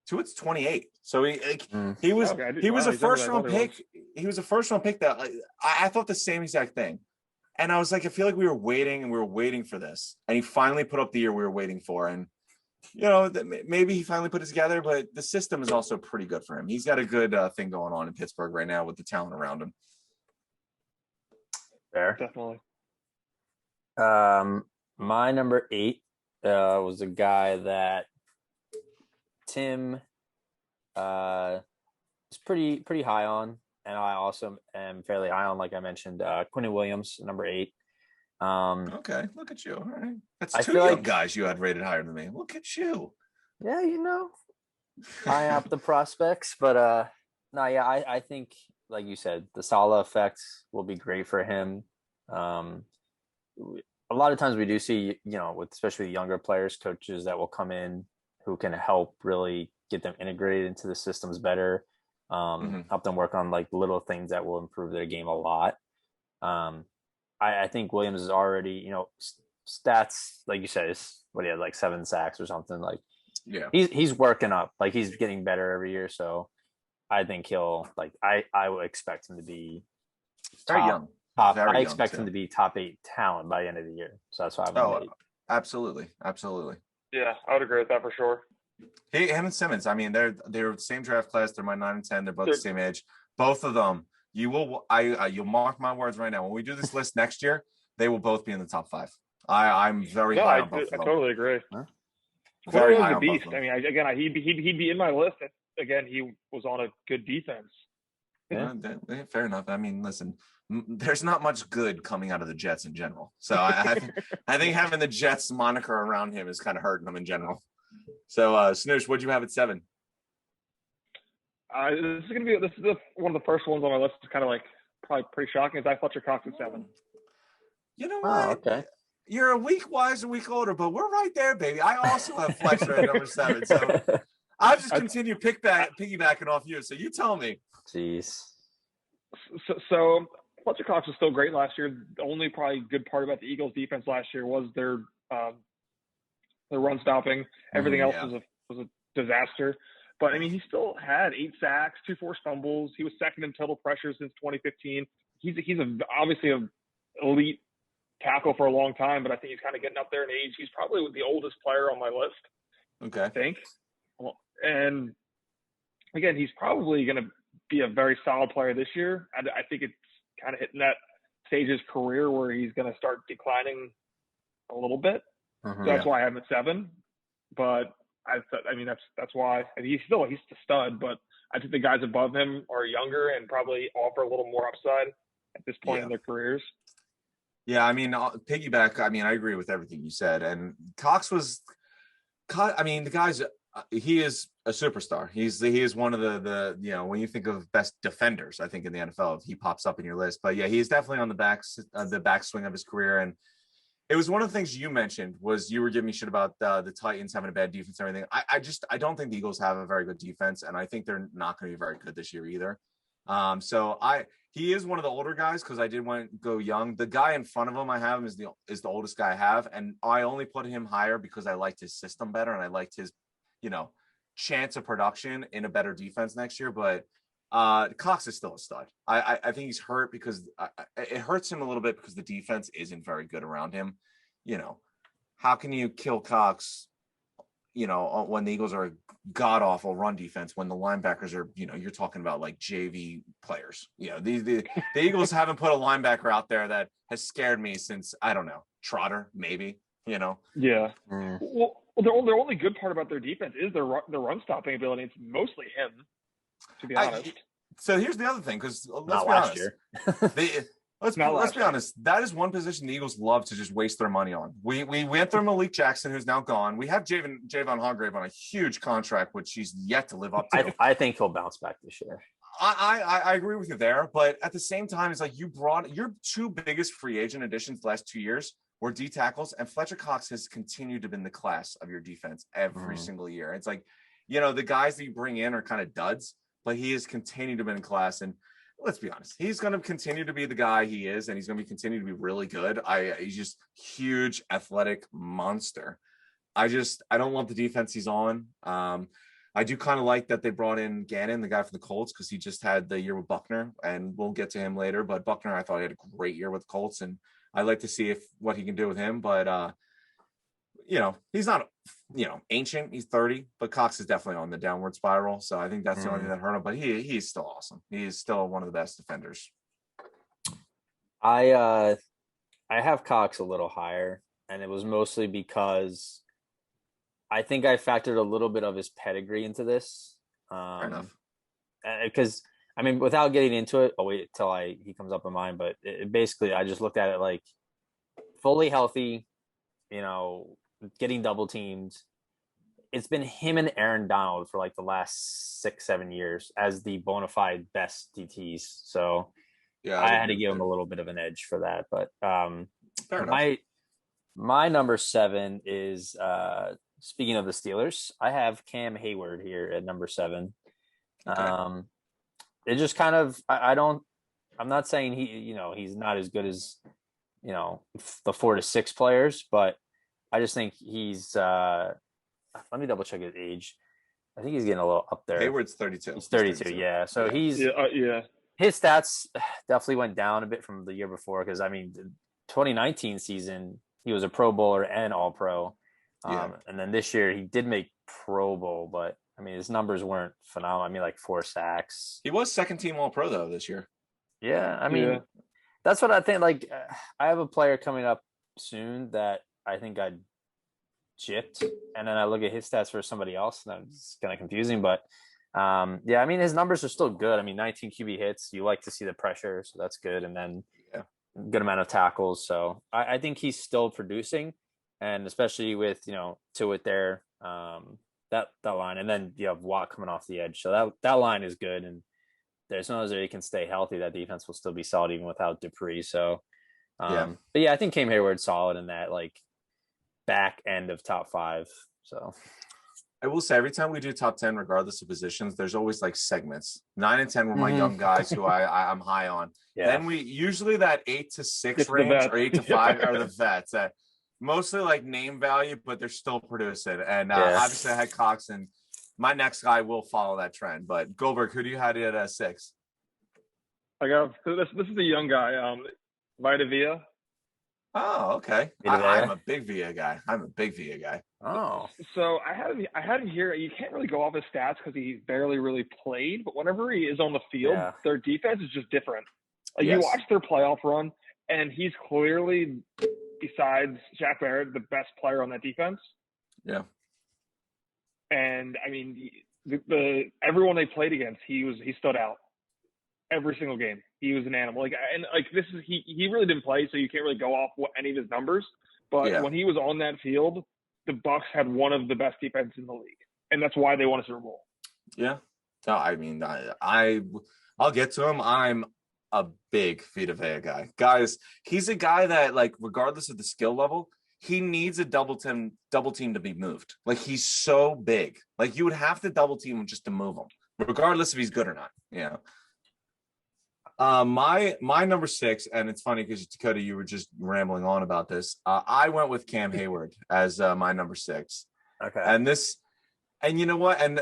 Tuitt's 28. So he was a first round pick. He was a first round pick that I thought the same exact thing. And I was like, I feel like we were waiting for this. And he finally put up the year we were waiting for. And, maybe he finally put it together, but the system is also pretty good for him. He's got a good thing going on in Pittsburgh right now with the talent around him. Fair. Definitely. My number 8 was a guy that Tim is pretty high on, and I also am fairly high on, like I mentioned, Quinnen Williams, number 8. Okay, look at you. All right, that's two young guys you had rated higher than me. Look at you. Yeah, high up the prospects, but I think, like you said, the Saleh effect will be great for him. A lot of times we do see, with especially younger players, coaches that will come in who can help really get them integrated into the systems better, help them work on little things that will improve their game a lot. I think Williams is already, stats, like you said, is what he had 7 sacks or something. He's working up, he's getting better every year. So I think he'll I would expect him to be very young. I expect him to be top 8 talent by the end of the year. So that's why I'm 8. Absolutely. Yeah, I would agree with that for sure. Him and Simmons, they're the same draft class. They're my 9 and 10. They're both the same age. Both of them, you'll mark my words right now. When we do this list next year, they will both be in the top 5. I'm very high on both of them. I totally agragree. Huh? Very high on beast. He'd be in my list. Again, he was on a good defense. Yeah, fair enough. Listen, there's not much good coming out of the Jets in general. So I think having the Jets moniker around him is kind of hurting them in general. So Snoosh, what'd you have at 7? This is one of the first ones on my list. It's kind of probably pretty shocking. Is I Fletcher Cox at 7. You know what? Oh, okay. You're a week wise, a week older, but we're right there, baby. I also have Fletcher at number 7. So I'll just continue piggybacking off you. So you tell me. Jeez. So Fletcher Cox was still great last year. The only probably good part about the Eagles' defense last year was their run stopping. Everything else was a disaster. But he still had 8 sacks, 2 forced fumbles. He was second in total pressure since 2015. He's obviously an elite tackle for a long time, but I think he's kind of getting up there in age. He's probably the oldest player on my list. Okay. I think. And again, he's probably going to be a very solid player this year. I think it's kind of hitting that stage of his career where he's going to start declining a little bit. So that's why I have him at 7. But that's why. And he's a stud, but I think the guys above him are younger and probably offer a little more upside. at this point in their careers. Yeah, I mean, piggyback. I mean, I agree with everything you said. And Cox was, I mean, the guy's he is a superstar. He is one of the when you think of best defenders, I think in the NFL, he pops up in your list. But yeah, he's definitely on the backswing of his career. And it was one of the things you mentioned was you were giving me shit about the Titans having a bad defense and everything. I don't think the Eagles have a very good defense, and I think they're not going to be very good this year either. He is one of the older guys because I did want to go young. The guy in front of him I have him is the oldest guy I have, and I only put him higher because I liked his system better and I liked his, chance of production in a better defense next year. But Cox is still a stud. I think he's hurt because it hurts him a little bit because the defense isn't very good around him. How can you kill Cox? When the Eagles are a god awful run defense, when the linebackers are, you're talking about like JV players. The Eagles haven't put a linebacker out there that has scared me since, I don't know, Trotter, maybe. Yeah. Well, their only good part about their defense is their run stopping ability. It's mostly him, to be honest. So here's the other thing, because let's be honest. Let's be honest. That is one position the Eagles love to just waste their money on. We went through Malik Jackson, who's now gone. We have Javon Hargrave on a huge contract, which he's yet to live up to. I think he'll bounce back this year. I agree with you there, but at the same time, it's like you brought your two biggest free agent additions the last 2 years were D tackles, and Fletcher Cox has continued to be in the class of your defense every single year. It's like, the guys that you bring in are kind of duds, but he has continued to be in class. And let's be honest, he's going to continue to be the guy he is, and he's going to continue to be really good. He's just huge, athletic monster. I don't love the defense he's on. I do kind of like that they brought in Gannon, the guy from the Colts, because he just had the year with Buckner, and we'll get to him later. But Buckner, I thought he had a great year with the Colts, and I'd like to see what he can do with him. But he's not, ancient. He's 30, but Cox is definitely on the downward spiral. So I think that's the only thing that hurt him. But he's still awesome. He's still one of the best defenders. I have Cox a little higher, and it was mostly because I think I factored a little bit of his pedigree into this. Fair enough. Because without getting into it, I'll wait till he comes up in mind. But basically, I just looked at it like fully healthy, getting double teamed. It's been him and Aaron Donald for like the last 6-7 years as the bona fide best DTs. So yeah, I had to give him a little bit of an edge for that. But my number 7 is speaking of the Steelers, I have Cam Hayward here at number 7. Okay. It just kind of I'm not saying he's not as good as the 4 to 6 players, but I just think he's let me double check his age. I think he's getting a little up there. Hayward's 32. He's 32, yeah. So he's his stats definitely went down a bit from the year before because 2019 season he was a Pro Bowler and All Pro. And then this year he did make Pro Bowl, but his numbers weren't phenomenal. Like 4 sacks. He was second team All Pro though this year. Yeah, that's what I think. Like, I have a player coming up soon that I think I gypped, and then I look at his stats for somebody else, and it's kind of confusing. But his numbers are still good. 19 QB hits. You like to see the pressure, so that's good, and then good amount of tackles. So I think he's still producing, and especially with Tuitt there, that line, and then you have Watt coming off the edge, so that line is good, and as long as he can stay healthy, that defense will still be solid even without Dupree. So, but I think Cam Hayward's solid in that like back end of top 5. So I will say every time we do top 10, regardless of positions, there's always like segments. 9 and 10 were my young guys who I'm high on. Yeah. Then we usually that 8 to 6 range or 8 to 5 are the vets that mostly like name value, but they're still producing. And obviously I had Cox, and my next guy will follow that trend. But Goldberg, who do you have at 6? This is a young guy, Vita Vea. Oh, okay. I'm a big Vea guy. Oh, so I had him here. You can't really go off his stats because he barely really played, but whenever he is on the field, their defense is just different. You watch their playoff run, and he's clearly, besides Jack Barrett, the best player on that defense. Yeah. And everyone they played against, he stood out. every single game. He was an animal. This is he really didn't play, so you can't really go off any of his numbers. But when he was on that field, the Bucs had one of the best defenses in the league, and that's why they won a Super Bowl. Yeah, no, I mean, I'll get to him. I'm a big Vita Vea guy, guys. He's a guy that, like, regardless of the skill level, he needs a double team to be moved. Like, he's so big, like you would have to double team him just to move him, regardless if he's good or not. Yeah. My number 6, and it's funny because Dakota, you were just rambling on about this. I went with Cam Hayward as my number 6. Okay. And you know what? And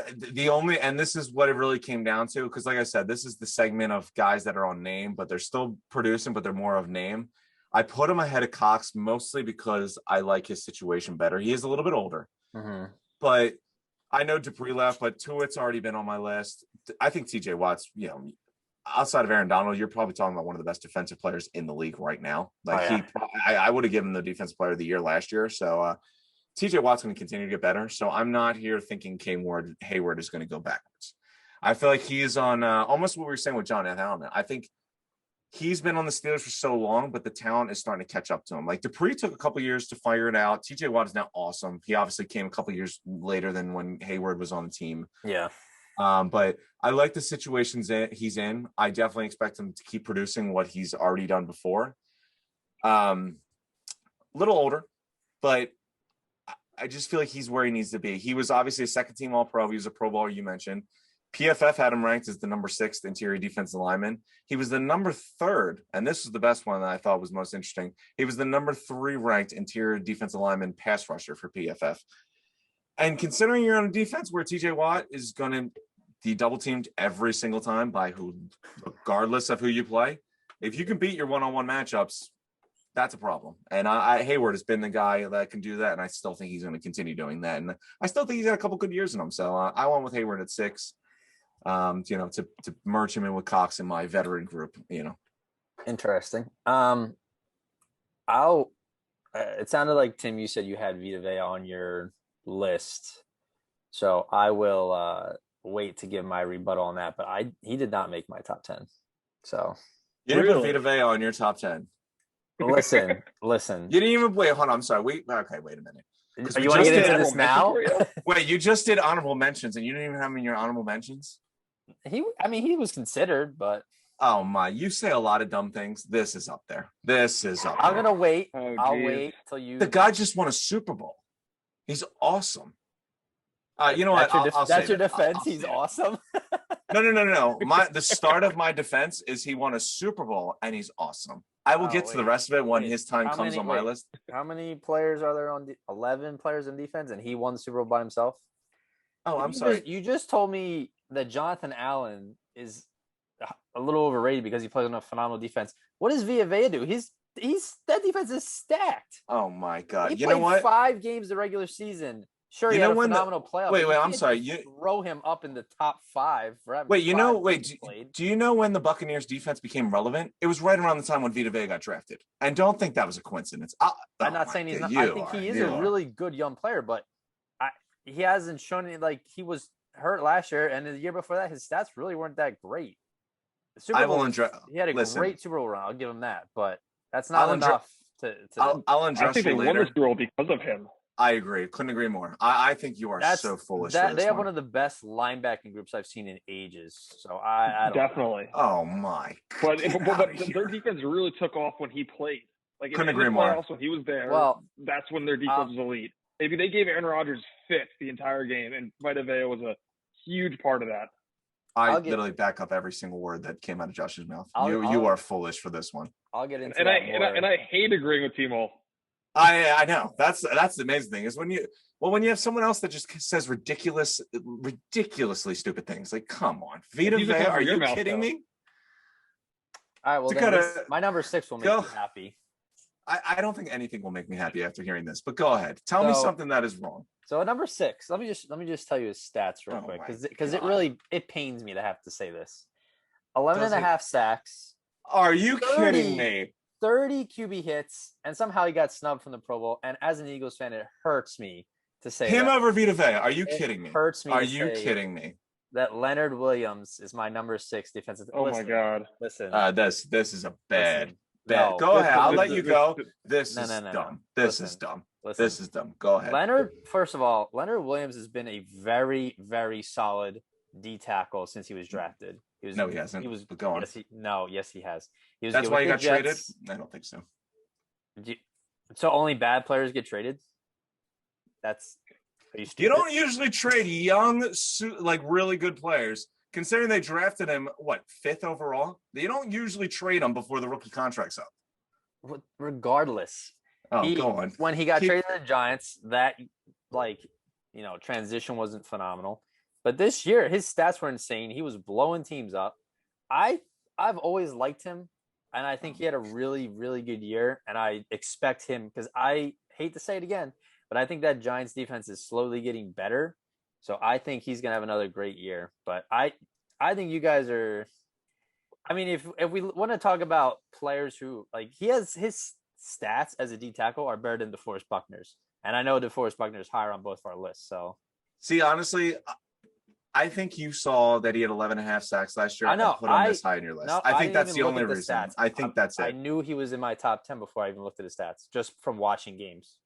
this is what it really came down to, because like I said, this is the segment of guys that are on name, but they're still producing, but they're more of name. I put him ahead of Cox mostly because I like his situation better. He is a little bit older, but I know Dupree left, but Tuitt's already been on my list. I think TJ Watt's, outside of Aaron Donald, you're probably talking about one of the best defensive players in the league right now. Like I would have given him the defensive player of the year last year. So TJ Watt's going to continue to get better. So I'm not here thinking Hayward is going to go backwards. I feel like he's on almost what we were saying with John Allen. I think he's been on the Steelers for so long, but the talent is starting to catch up to him. Like Dupree took a couple years to fire it out. TJ Watt is now awesome. He obviously came a couple years later than when Hayward was on the team. Yeah. But I like the situations that he's in. I definitely expect him to keep producing what he's already done before. A little older, but I just feel like he's where he needs to be. He was obviously a second-team All-Pro. He was a Pro Bowler, you mentioned. PFF had him ranked as the number 6 interior defensive lineman. He was the number 3rd, and this was the best one that I thought was most interesting. He was the number 3 ranked interior defensive lineman pass rusher for PFF. And considering you're on a defense where TJ Watt is going to be double teamed every single time by regardless of who you play, if you can beat your one-on-one matchups, that's a problem. And Hayward has been the guy that can do that, and I still think he's going to continue doing that. And I still think he's got a couple good years in him. So I went with Hayward at 6. To merge him in with Cox in my veteran group. Interesting. It sounded like, Tim, you said you had Vita Vea on your list, so I will wait to give my rebuttal on that. But he did not make my top 10. So you didn't put Vita Vea on your top 10. Listen. You didn't even wait. Hold on. I'm sorry. Wait a minute. You want to get into this now? Wait, you just did honorable mentions, and you didn't even have him in your honorable mentions. He was considered, but oh my! You say a lot of dumb things. This is up there. I'm gonna wait. I'll wait till you. The guy just won a Super Bowl. He's awesome. You know what? That's your defense. He's awesome. No. The start of my defense is he won a Super Bowl and he's awesome. I will get to the rest of it when his time comes on my list. How many players are there on 11 players in defense, and he won the Super Bowl by himself? Oh, I'm sorry. You just told me that Jonathan Allen is a little overrated because he plays on a phenomenal defense. What does Vita Vea do? That defense is stacked. Oh my God! He played 5 games the regular season. Sure, he had a phenomenal playoff. Wait, I'm sorry. You throw him up in the top 5 forever. Wait, do you know when the Buccaneers defense became relevant? It was right around the time when Vita Vea got drafted. And don't think that was a coincidence. I'm not saying he's not. I think he is a really good young player, but he hasn't shown any, like, he was hurt last year, and the year before that, his stats really weren't that great. The Super Bowl, he had a great Super Bowl run. I'll give him that, but that's not enough to I'll undress I think you they later. won this Super Bowl because of him. I agree. Couldn't agree more. I think you are so foolish. They have one of the best linebacking groups I've seen in ages. So I definitely. Oh my! But their defense really took off when he played. Like, couldn't agree more. Also, when he was there. Well, that's when their defense was elite. Maybe they gave Aaron Rodgers fits the entire game, and Vita Vea was a huge part of that. I literally back up every single word that came out of Josh's mouth. You are foolish for this one. I'll get into and I hate agreeing with Timo. I know that's the amazing thing is when you have someone else that just says ridiculously stupid things. Like, come on, Vita Vea, are you kidding me? All right, well, Dakota, my number 6 will make you happy. I don't think anything will make me happy after hearing this, but go ahead. Tell me something that is wrong. So at number 6, let me just tell you his stats real quick, because it pains me to have to say this. 11 and a half sacks. Are you kidding me? 30 QB hits, and somehow he got snubbed from the Pro Bowl. And as an Eagles fan, it hurts me to say him that. over Vita Vea. Are you kidding me? Hurts me. Are you kidding me? that Leonard Williams is my number 6 defensive. Oh my God! Listen, this is a bad. No, go ahead. I'll let you go. No. This is dumb. This is dumb. This is dumb. Go ahead. First of all, Leonard Williams has been a very, very solid D tackle since he was drafted. No, he hasn't. He was going. Yes, he has. That's why he got traded? I don't think so. So only bad players get traded? You don't usually trade young, like really good players. Considering they drafted him, 5th overall? You don't usually trade him before the rookie contract's up. Regardless. Go on. When he got traded to the Giants, that transition wasn't phenomenal. But this year, his stats were insane. He was blowing teams up. I've always liked him, and I think he had a really, really good year. And I expect him, because I hate to say it again, but I think that Giants defense is slowly getting better. So I think he's going to have another great year. But I think you guys are – I mean, if we want to talk about players who – like, he has his stats as a D tackle are better than DeForest Buckner's. And I know DeForest Buckner is higher on both of our lists. So, see, honestly, I think you saw that he had 11.5 sacks last year. I know. Put him this high in your list. No, I think that's the only reason. Stats. I think that's it. I knew he was in my top 10 before I even looked at his stats, just from watching games.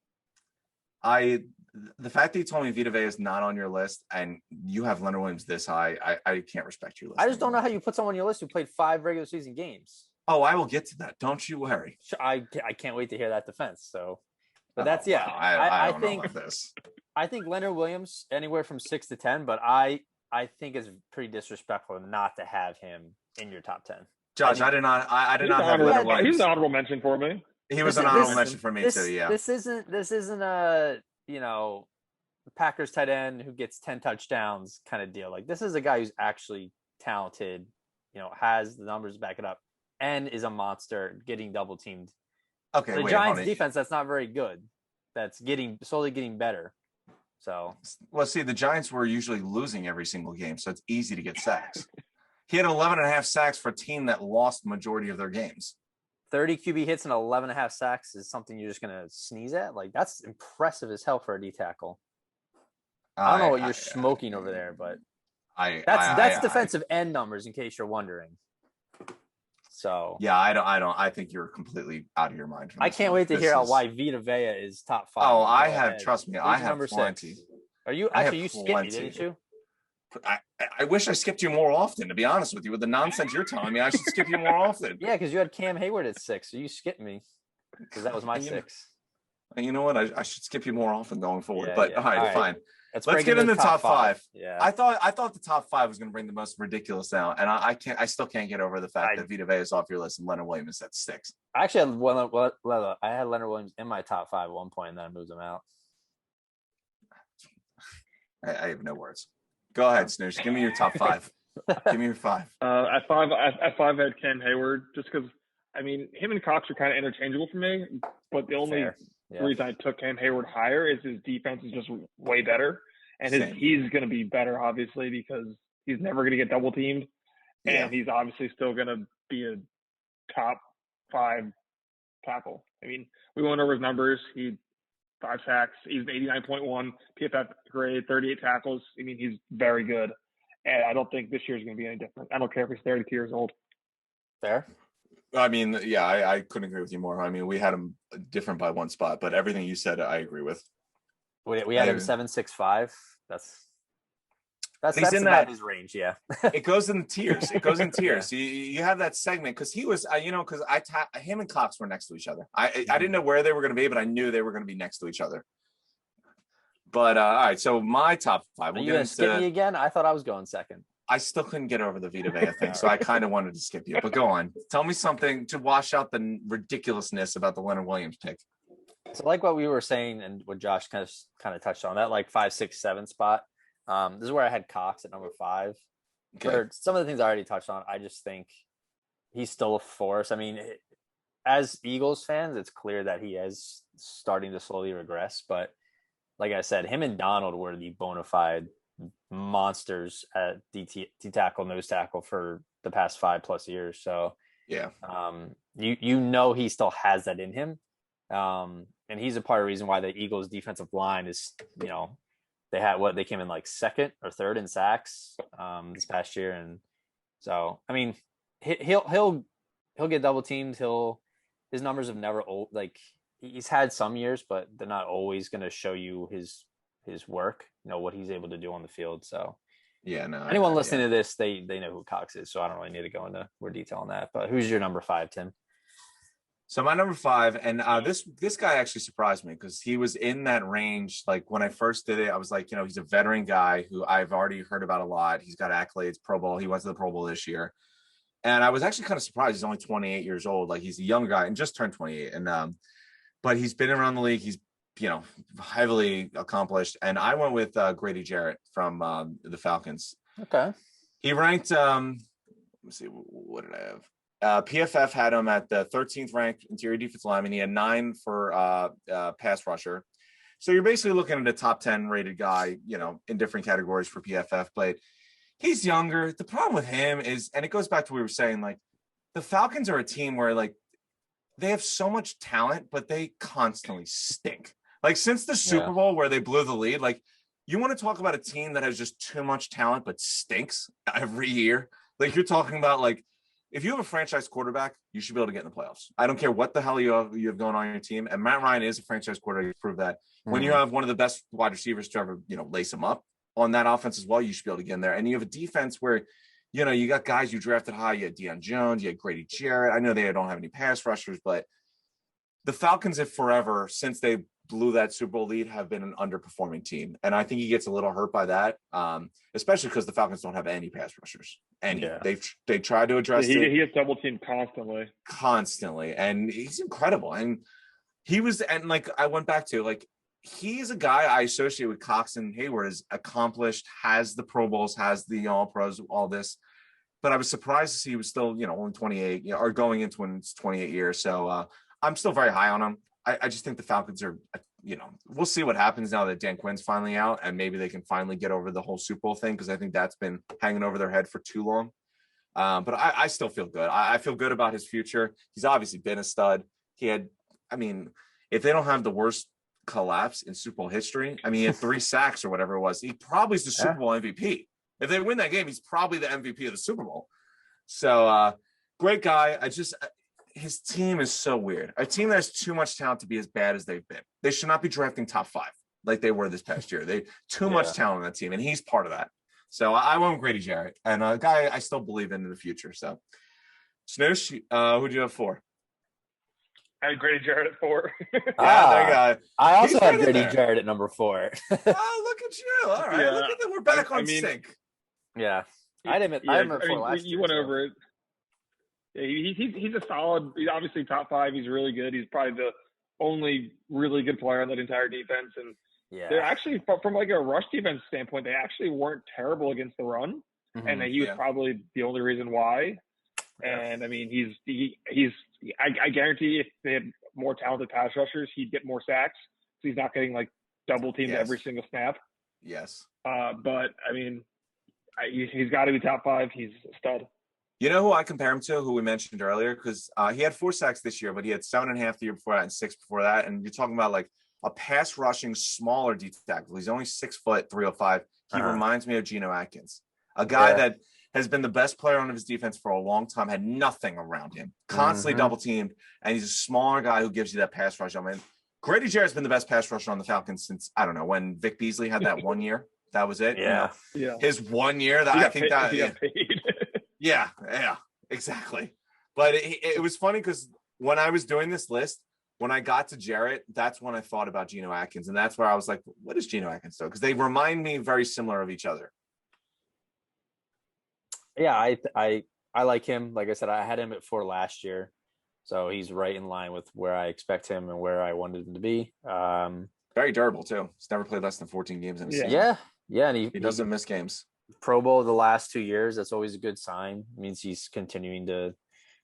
The fact that you told me Vita Vea is not on your list and you have Leonard Williams this high, I can't respect your list. I just don't know how you put someone on your list who played 5 regular season games. Oh, I will get to that. Don't you worry. I can't wait to hear that defense. So, but I don't know about this. I think Leonard Williams anywhere from 6 to 10, but I think it's pretty disrespectful not to have him in your top 10. Josh, I did not have Leonard Williams. He's an honorable mention for me. He was an honorable mention for me too. Yeah. This isn't a Packers tight end who gets 10 touchdowns kind of deal. Like, this is a guy who's actually talented, has the numbers to back it up, and is a monster getting double teamed. Okay, the Giants defense, that's not very good. That's slowly getting better. So, well, see, the Giants were usually losing every single game, so it's easy to get sacks. He had 11.5 sacks for a team that lost majority of their games. 30 QB hits and 11.5 sacks is something you're just going to sneeze at? Like, that's impressive as hell for a D tackle. I don't know what you're smoking over there, but that's defensive end numbers, in case you're wondering. So yeah, I think you're completely out of your mind. I can't wait to hear why Vita Vea is top 5. Oh, I have, trust me, I have plenty. 6. Are you actually, you skipped me, didn't you? I wish I skipped you more often, to be honest with you. With the nonsense you're telling me, I should skip you more often. Yeah, because you had Cam Hayward at 6, so you skipped me because that was my 6. You know what? I should skip you more often going forward. Yeah, but all right, fine. Let's get into the top 5. Yeah, I thought the top 5 was going to bring the most ridiculous down, and I still can't get over the fact that Vita Vea is off your list and Leonard Williams at 6. I actually had Leonard Williams in my top 5 at one point, and then I moved him out. I have no words. Go ahead, Snooze. Give me your top 5. Give me your 5. At 5, I had Cam Hayward, just because, I mean, him and Cox are kind of interchangeable for me, but the only reason I took Cam Hayward higher is his defense is just way better, and he's going to be better, obviously, because he's never going to get double teamed, and he's obviously still going to be a top 5 tackle. I mean, we went over his numbers. He 5 sacks. He's an 89.1 PFF grade, 38 tackles. I mean, he's very good. And I don't think this year is going to be any different. I don't care if he's 32 years old. Fair. I mean, yeah, I couldn't agree with you more. I mean, we had him different by one spot, but everything you said, I agree with. We had him 7.65. That's in about his range, yeah. It goes in tiers. Yeah. You have that segment because he was, because him and Cox were next to each other. I didn't know where they were going to be, but I knew they were going to be next to each other. But all right, so my top 5. Are you going to skip me again? I thought I was going second. I still couldn't get over the Vita Vea thing, so I kind of wanted to skip you. But go on, tell me something to wash out the ridiculousness about the Leonard Williams pick. So, like what we were saying, and what Josh kind of touched on, that like 5, 6, 7 spot. This is where I had Cox at number 5. Okay. For some of the things I already touched on, I just think he's still a force. I mean, as Eagles fans, it's clear that he is starting to slowly regress. But like I said, him and Donald were the bona fide monsters at D tackle, nose tackle for the past 5+ years. So yeah, he still has that in him. And he's a part of the reason why the Eagles defensive line is, they came in like second or third in sacks this past year, and so I mean he'll get double teamed. His numbers have never like he's had some years, but they're not always going to show you his work, what he's able to do on the field. So yeah, no. Anyone listening to this, they know who Cox is, so I don't really need to go into more detail on that. But who's your number 5, Tim? So my number 5, and this guy actually surprised me because he was in that range. Like when I first did it, I was like, he's a veteran guy who I've already heard about a lot. He's got accolades, Pro Bowl. He went to the Pro Bowl this year. And I was actually kind of surprised. He's only 28 years old. Like he's a young guy and just turned 28. And but he's been around the league. He's heavily accomplished. And I went with Grady Jarrett from the Falcons. Okay. He ranked. Let me see. What did I have? PFF had him at the 13th ranked interior defensive lineman. He had 9 for pass rusher. So you're basically looking at a top 10 rated guy, in different categories for PFF. But he's younger. The problem with him is, and it goes back to what we were saying, like the Falcons are a team where like they have so much talent, but they constantly stink. Like since the Super Bowl where they blew the lead, like you want to talk about a team that has just too much talent, but stinks every year. Like you're talking about like, if you have a franchise quarterback, you should be able to get in the playoffs. I don't care what the hell you have going on in your team. And Matt Ryan is a franchise quarterback to prove that. When you have one of the best wide receivers to ever, lace them up on that offense as well, you should be able to get in there. And you have a defense where, you got guys you drafted high. You had Deion Jones, you had Grady Jarrett. I know they don't have any pass rushers, but the Falcons have forever, since they blew that Super Bowl lead, have been an underperforming team. And I think he gets a little hurt by that, especially because the Falcons don't have any pass rushers. And they tried to address it. He gets double teamed constantly. And he's incredible. And I went back to like, he's a guy I associate with Cox and Hayward as accomplished, has the Pro Bowls, has the All Pros, all this. But I was surprised to see he was still, only 28, or going into his 28 years. So I'm still very high on him. I just think the Falcons are, we'll see what happens now that Dan Quinn's finally out, and maybe they can finally get over the whole Super Bowl thing, because I think that's been hanging over their head for too long. But I still feel good. I feel good about his future. He's obviously been a stud. If they don't have the worst collapse in Super Bowl history, he had 3 sacks or whatever it was. He probably is the Super Bowl MVP. If they win that game, he's probably the MVP of the Super Bowl. So great guy. His team is so weird. A team that has too much talent to be as bad as they've been. They should not be drafting top 5 like they were this past year. They too much talent on that team, and he's part of that. So I went with Grady Jarrett, and a guy I still believe in the future. So, Snoosh, who do you have 4? I had Grady Jarrett at 4. I also had Grady Jarrett at number 4. Oh, look at you! All right, look at that. We're back on sync. Yeah, I remember 4 last year. You went over it. Yeah, he's a solid. He's obviously top 5. He's really good. He's probably the only really good player on that entire defense. And they're actually, from like a rush defense standpoint, they actually weren't terrible against the run, and he was probably the only reason why. And I guarantee if they had more talented pass rushers, he'd get more sacks. So he's not getting like double teamed every single snap. Yes. But he's got to be top 5. He's a stud. You know who I compare him to, who we mentioned earlier? Because he had 4 sacks this year, but he had 7.5 the year before that and 6 before that. And you're talking about like a pass rushing smaller D tackle. He's only 6 foot, 305. He reminds me of Geno Atkins, a guy that has been the best player on his defense for a long time, had nothing around him, constantly double teamed. And he's a smaller guy who gives you that pass rush. Grady Jarrett's been the best pass rusher on the Falcons since, I don't know, when Vic Beasley had that 1 year. That was it. Yeah. His 1 year that he got paid. Yeah, exactly. But it was funny because when I was doing this list, when I got to Jarrett, that's when I thought about Geno Atkins. And that's where I was like, what is Geno Atkins do? Because they remind me very similar of each other. Yeah, I like him. Like I said, I had him at 4 last year. So he's right in line with where I expect him and where I wanted him to be. Very durable, too. He's never played less than 14 games in a season. Yeah. And he doesn't miss games. Pro Bowl the last 2 years, that's always a good sign. It means he's continuing to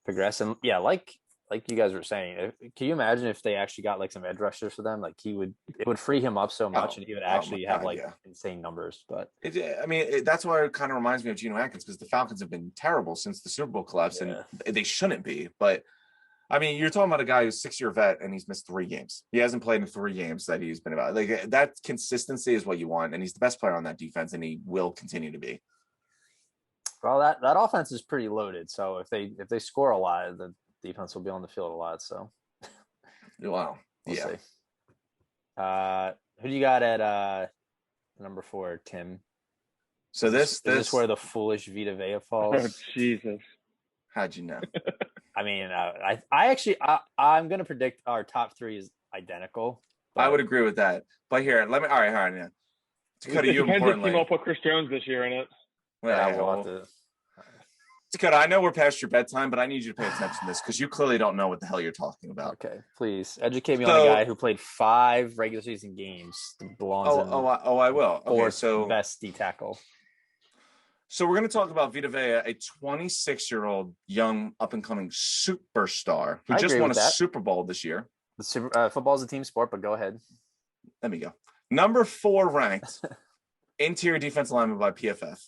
progress. And like you guys were saying, can you imagine if they actually got like some edge rushers for them? Like it would free him up so much, and he would actually have insane numbers. But that's why it kind of reminds me of Geno Atkins, because the Falcons have been terrible since the Super Bowl collapse, and they shouldn't be. But I mean, you're talking about a guy who's 6-year vet and he's missed 3 games. He hasn't played in 3 games that he's been about. Like that consistency is what you want, and he's the best player on that defense, and he will continue to be. Well, that offense is pretty loaded. So if they score a lot, the defense will be on the field a lot. So wow, we'll yeah. See. Who do you got at number 4, Tim? So is this where the foolish Vita Vea falls? Oh Jesus! How'd you know? I mean, I'm going to predict our top 3 is identical. I would agree with that. But here, all right, yeah. Dakota, you depends importantly. if we'll put Chris Jones this year in it. Dakota, I know we're past your bedtime, but I need you to pay attention to this because you clearly don't know what the hell you're talking about. Okay, please educate me on a guy who played 5 regular season games. I will. Okay, so best D tackle. So we're going to talk about Vita Vea, a 26-year-old young up-and-coming superstar who just won a Super Bowl this year. Football is a team sport, but go ahead. Let me go. Number 4 ranked interior defensive lineman by PFF.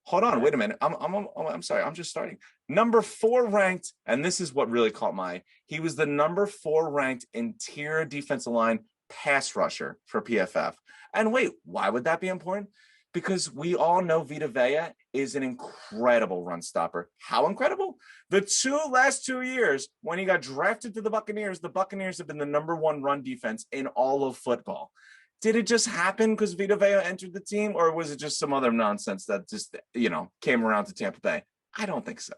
Hold on, wait a minute. I'm sorry. I'm just starting. Number 4 ranked, and this is what really caught my eye. He was the number 4 ranked interior defensive line pass rusher for PFF. And wait, why would that be important? Because we all know Vita Vea is an incredible run stopper. How incredible? The last 2 years, when he got drafted to the Buccaneers have been the number 1 run defense in all of football. Did it just happen because Vita Vea entered the team, or was it just some other nonsense that just, came around to Tampa Bay? I don't think so.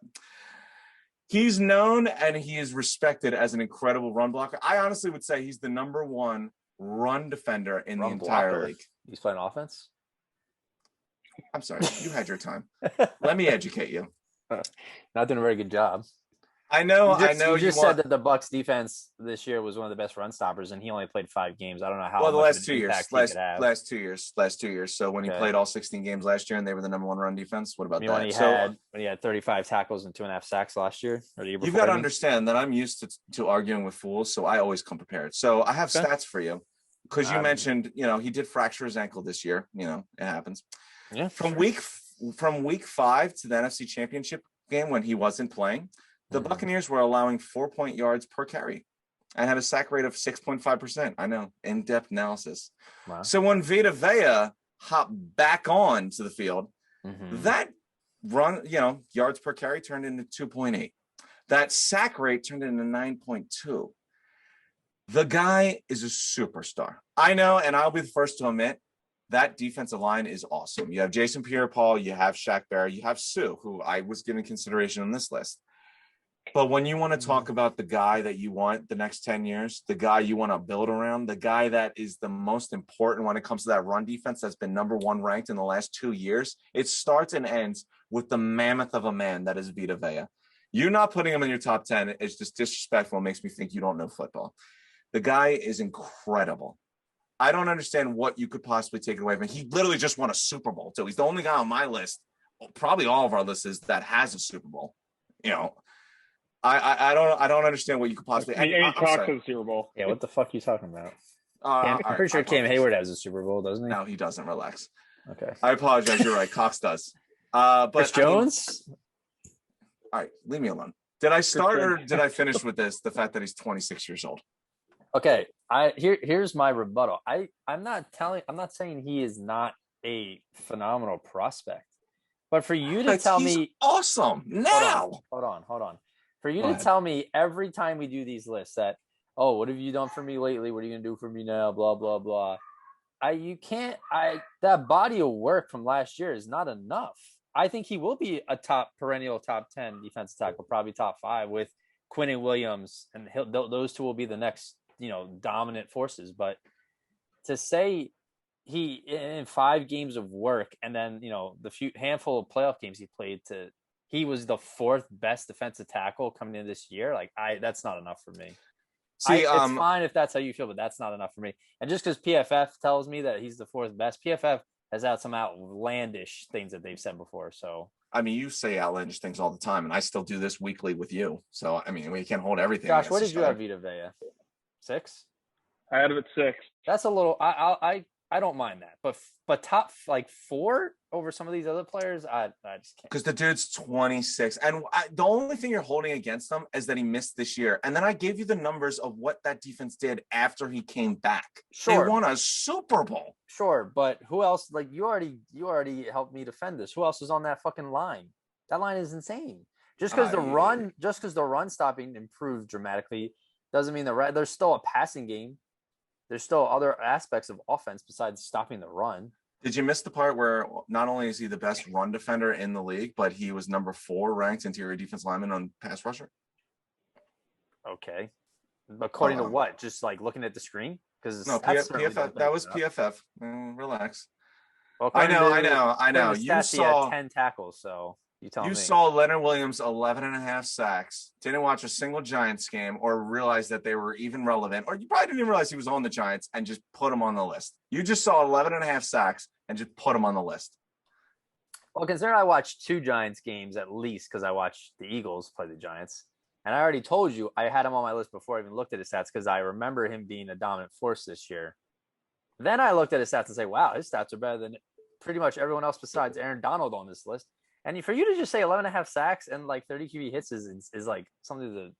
He's known and he is respected as an incredible run blocker. I honestly would say he's the number 1 run defender in the entire league. He's playing offense? I'm sorry, you had your time. Let me educate you. Not doing a very good job. I know. You just said that the Bucs defense this year was one of the best run stoppers, and he only played 5 games. I don't know how. Well, the last 2 years, last 2 years. So when he played all 16 games last year, and they were the number 1 run defense. What about that? When he had 35 tackles and 2.5 sacks last year, or the year before. You've got to understand that I'm used to arguing with fools, so I always come prepared. So I have stats for you because you mentioned, he did fracture his ankle this year. It happens. Yeah. From week 5 to the NFC Championship game when he wasn't playing, the Buccaneers were allowing 4 yards per carry and had a sack rate of 6.5%. I know, in-depth analysis. Wow. So when Vita Vea hopped back on to the field, that run, yards per carry turned into 2.8. That sack rate turned into 9.2. The guy is a superstar. I know, and I'll be the first to admit, that defensive line is awesome. You have Jason Pierre-Paul, you have Shaq Barrett, you have Sue, who I was giving consideration on this list. But when you want to talk about the guy that you want the next 10 years, the guy you want to build around, the guy that is the most important when it comes to that run defense that's been number 1 ranked in the last 2 years, it starts and ends with the mammoth of a man that is Vita Vea. You not putting him in your top 10 is just disrespectful and makes me think you don't know football. The guy is incredible. I don't understand what you could possibly take away from him. He literally just won a Super Bowl, too. He's the only guy on my list, probably all of our lists, is that has a Super Bowl. I don't understand what you could possibly. He talks to the Super Bowl. Yeah, what the fuck are you talking about? I'm pretty sure Cam Hayward has a Super Bowl, doesn't he? No, he doesn't. Relax. Okay. I apologize. You're right. Cox does. But Chris Jones. All right, leave me alone. Did I start or did I finish with this? The fact that he's 26 years old. Okay, here's my rebuttal. I'm not saying he is not a phenomenal prospect, but for you to tell me awesome now. Hold on. For you to tell me every time we do these lists that, oh, what have you done for me lately? What are you gonna do for me now? Blah blah blah. That body of work from last year is not enough. I think he will be a perennial top 10 defensive tackle, probably top 5 with Quinnen Williams, and those two will be the next dominant forces. But to say he in 5 games of work and then the handful of playoff games he played, he was the 4th best defensive tackle coming in this year, that's not enough for me. See, it's fine if that's how you feel, but that's not enough for me. And just because PFF tells me that he's the 4th best, PFF has had some outlandish things that they've said before. So I mean, you say outlandish things all the time, and I still do this weekly with you. So I mean, we can't hold everything. Josh, what did you have Vita Vea? 6? I had him at 6. That's a little. I I don't mind that, but top like 4 over some of these other players, I just can't. Because the dude's 26, and the only thing you're holding against him is that he missed this year. And then I gave you the numbers of what that defense did after he came back. Sure, they won a Super Bowl. Sure, but who else? Like you already helped me defend this. Who else is on that fucking line? That line is insane. Just because the run stopping improved dramatically doesn't mean there's still a passing game. There's still other aspects of offense besides stopping the run. Did you miss the part where not only is he the best run defender in the league, but he was number 4 ranked interior defense lineman on pass rusher? Okay. According to what? Just like looking at the screen? Because no, PFF. That was PFF. Relax. Well, I know. You saw 10 tackles, so you saw Leonard Williams 11.5 sacks. Didn't watch a single Giants game or realize that they were even relevant, or you probably didn't even realize he was on the Giants and just put him on the list. You just saw 11.5 sacks and just put him on the list. Well, considering I watched 2 Giants games at least because I watched the Eagles play the Giants. And I already told you I had him on my list before I even looked at his stats because I remember him being a dominant force this year. Then I looked at his stats and say, wow, his stats are better than pretty much everyone else besides Aaron Donald on this list. And for you to just say 11.5 sacks and like 30 QB hits is like something to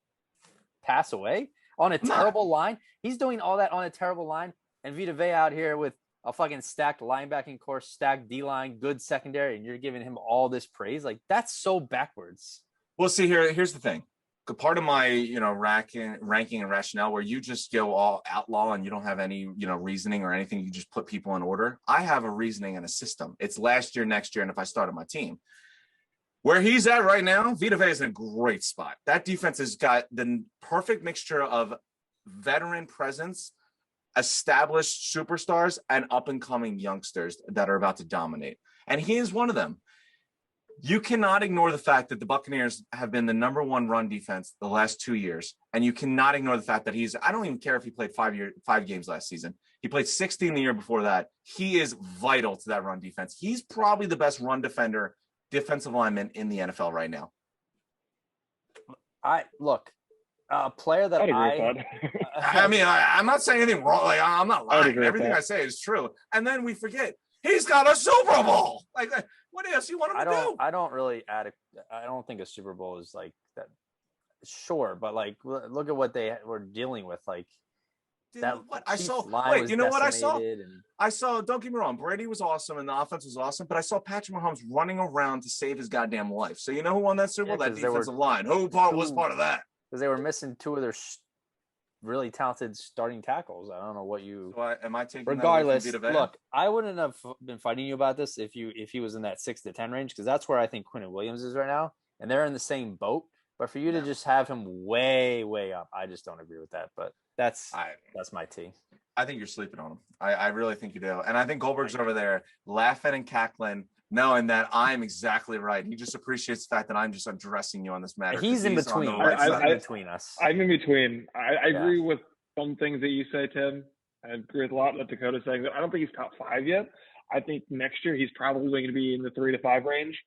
pass away on a terrible line. He's doing all that on a terrible line. And Vita Vea out here with a fucking stacked linebacking core, stacked D-line, good secondary, and you're giving him all this praise. Like, that's so backwards. Well, see, here's the thing. Part of my, ranking and rationale where you just go all outlaw and you don't have any, reasoning or anything. You just put people in order. I have a reasoning and a system. It's last year, next year, and if I started my team. Where he's at right now, Vita Vea is in a great spot. That defense has got the perfect mixture of veteran presence, established superstars, and up-and-coming youngsters that are about to dominate. And he is one of them. You cannot ignore the fact that the Buccaneers have been the number 1 run defense the last 2 years. And you cannot ignore the fact that I don't even care if he played 5 games last season. He played 16 the year before that. He is vital to that run defense. He's probably the best run defensive lineman in the NFL right now. A player that I'm not saying anything wrong. Like, I'm not lying. Everything I say is true. And then we forget he's got a Super Bowl. Like, what else you want him to do? I don't think a Super Bowl is like that. Sure, but like, look at what they were dealing with. Like, what I saw. Wait, you know what I saw? I saw. Don't get me wrong. Brady was awesome and the offense was awesome, but I saw Patrick Mahomes running around to save his goddamn life. So you know who won that Super Bowl? That defensive line. Who was part of that? Because they were missing 2 of their really talented starting tackles. I don't know what you. So am I taking? Regardless, look, I wouldn't have been fighting you about this if he was in that 6 to 10 range because that's where I think Quinn Williams is right now, and they're in the same boat. But for you to just have him way up, I just don't agree with that. But that's my T. I think you're sleeping on him. I really think you do, and I think Goldberg's over there laughing and cackling, knowing that I'm exactly right. He just appreciates the fact that I'm just addressing you on this matter. He's in between. In between us. I'm in between. I agree with some things that you say, Tim. I agree with a lot that Dakota's saying. I don't think he's top 5 yet. I think next year he's probably going to be in the 3 to 5 range.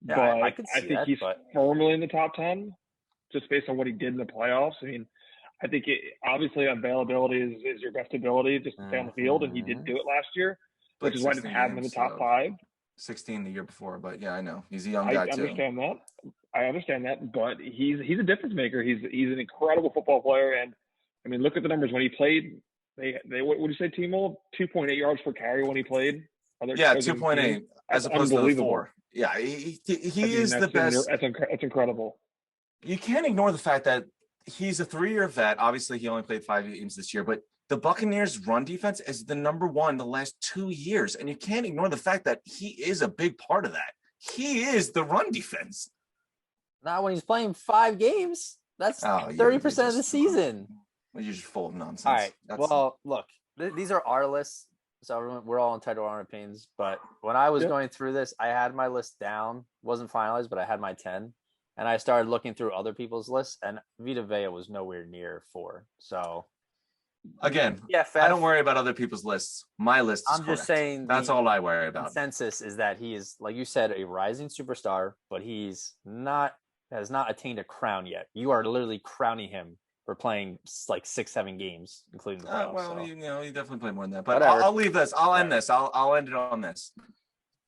Yeah, but I think he's firmly in the top 10 just based on what he did in the playoffs. I mean, I think obviously availability is your best ability just to stay on the field, and he didn't do it last year, which is why I didn't have him in the top 5. 16 the year before, but yeah, I know he's a young guy too. I understand that, but he's a difference maker. He's an incredible football player, and I mean, look at the numbers when he played. They what would you say, Timo? 2.8 yards per carry when he played. 2.8 as opposed to the 4. Yeah, he is the best. That's incredible. You can't ignore the fact that he's a 3-year vet. Obviously, he only played 5 games this year, but the Buccaneers' run defense is the number 1 the last 2 years, and you can't ignore the fact that he is a big part of that. He is the run defense. Not when he's playing 5 games. That's 30% of the season. Well, you're just full of nonsense. All right. Well, look, these are our lists, so we're all entitled to our opinions. But when I was going through this, I had my list down. Wasn't finalized, but I had my 10. And I started looking through other people's lists, and Vita Vea was nowhere near 4. So, again, I don't worry about other people's lists. My list is correct. Just saying that's all I worry about. Consensus is that he is, like you said, a rising superstar, but has not attained a crown yet. You are literally crowning him we're playing like 6-7 games, including the playoffs. Well, so. you definitely play more than that. But I'll leave this. I'll end this. I'll end it on this.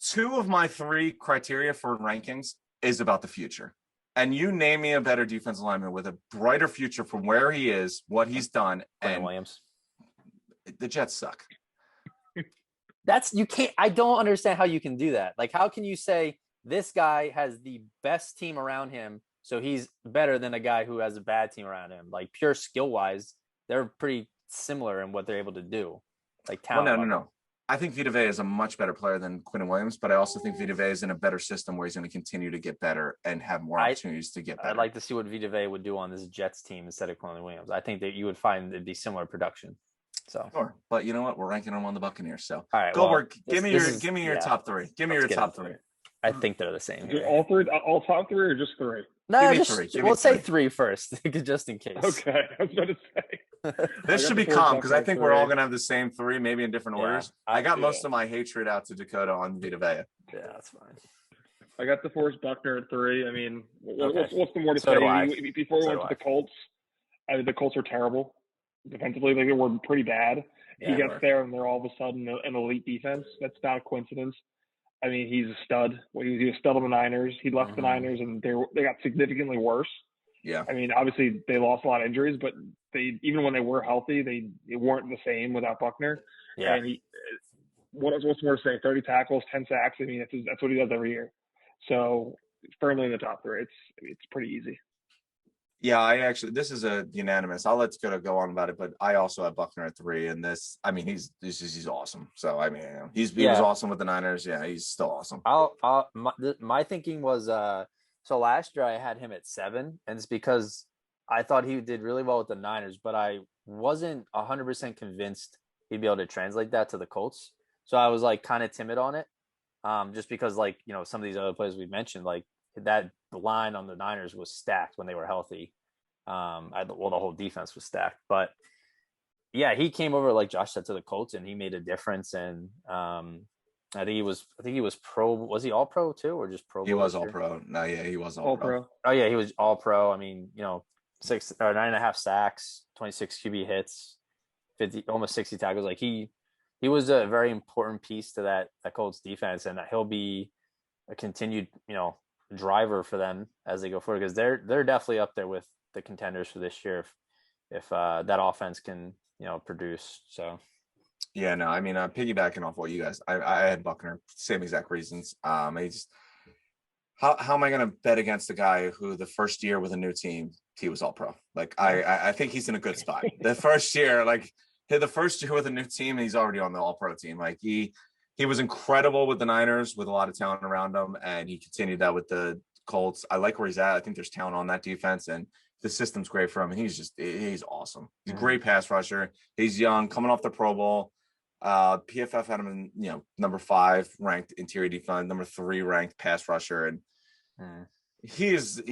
2 of my 3 criteria for rankings is about the future. And you name me a better defensive lineman with a brighter future from where he is, what he's done, Quinn and Williams. The Jets suck. You can't. I don't understand how you can do that. Like, how can you say this guy has the best team around him, so he's better than a guy who has a bad team around him? Like, pure skill wise, they're pretty similar in what they're able to do. Like talent. Well, no. I think Vita Vea is a much better player than Quinn Williams, but I also think Vita Vea is in a better system where he's going to continue to get better and have more opportunities to get better. I'd like to see what Vita Vea would do on this Jets team instead of Quinn Williams. I think that you would find it'd be similar production. So sure, but you know what? We're ranking them on the Buccaneers. So all right, Goldberg, give me your top 3. Give me your top 3. I think they're the same. All top 3 or just 3? No, we'll say 3 first, just in case. Okay, I was about to say. This should be calm because I think we're all going to have the same 3, maybe in different orders. I got most of my hatred out to Dakota on Vita Vea. Yeah, that's fine. I got DeForest Buckner at 3. I mean, what's the more to say? Before we went to the Colts, the Colts are terrible. Defensively, they were pretty bad. He gets there, and they're all of a sudden an elite defense. That's not a coincidence. I mean, he's a stud. Well, he was a stud on the Niners. He left the Niners, and they got significantly worse. Yeah. I mean, obviously, they lost a lot of injuries, but even when they were healthy, they weren't the same without Buckner. Yeah. And what's more to say? 30 tackles, 10 sacks. I mean, that's what he does every year. So firmly in the top 3. It's pretty easy. Yeah, this is a unanimous. I'll let Dakota go on about it, but I also have Buckner at 3. And this, I mean, he's awesome. So I mean, he was awesome with the Niners. Yeah, he's still awesome. My thinking was so last year I had him at 7, and it's because I thought he did really well with the Niners, but I wasn't 100% convinced he'd be able to translate that to the Colts. So I was like kind of timid on it, just because like some of these other players we mentioned, like that line on the Niners was stacked when they were healthy. The whole defense was stacked, but yeah, he came over like Josh said to the Colts, and he made a difference. And I think he was pro. Was he all pro too, or just pro? He was all pro. No, yeah, he was all pro. Oh yeah, he was all pro. I mean, 9.5 sacks, 26 QB hits, 50, almost 60 tackles. Like he was a very important piece to that Colts defense, and he'll be a continued, driver for them as they go forward, because they're definitely up there with the contenders for this year if that offense can produce. So yeah, no, I mean, piggybacking off what you guys, I had Buckner, same exact reasons. How am I going to bet against a guy who the first year with a new team he was all pro? Like I think he's in a good spot. The first year with a new team, he's already on the all pro team. Like he was incredible with the Niners with a lot of talent around him, and he continued that with the Colts. I like where he's at. I think there's talent on that defense, and the system's great for him. And he's awesome. He's a great pass rusher. He's young, coming off the Pro Bowl. PFF had him in, number 5 ranked interior defense, number 3 ranked pass rusher. And he is,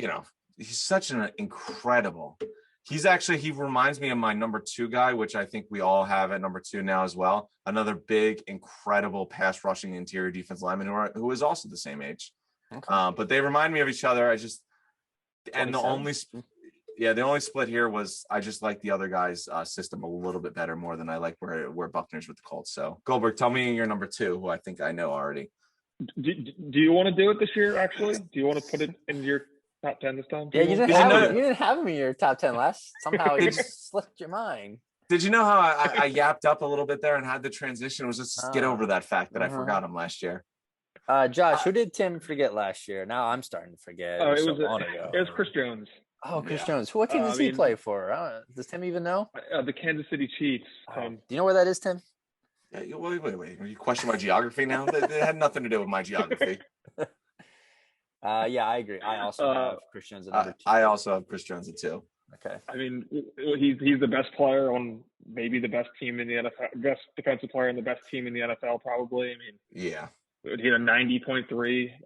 he's such an incredible. He reminds me of my number 2 guy, which I think we all have at number 2 now as well. Another big, incredible pass rushing interior defense lineman who is also the same age. Okay. But they remind me of each other. And the only split here was I just like the other guy's system a little bit better, more than I like where Buckner's with the Colts. So Goldberg, tell me your number 2, who I think I know already. Do you want to do it this year? Actually, do you want to put it in your top 10 this time? Yeah, you didn't have him in your top 10 last. Somehow it just slipped your mind. Did you know how I yapped up a little bit there and had the transition? It was just get over that fact that I forgot him last year. Josh, who did Tim forget last year? Now I'm starting to forget. It was Chris Jones. Oh, Chris Jones. What team does he play for? Does Tim even know? The Kansas City Chiefs. Do you know where that is, Tim? Yeah, wait. You question my geography now? That had nothing to do with my geography. Yeah, I agree. I also have Chris Jones at number 2. I also have Chris Jones at 2. Okay. I mean, he's the best player on maybe the best team in the NFL, best defensive player in the best team in the NFL, probably. I mean, yeah. He had a 90.3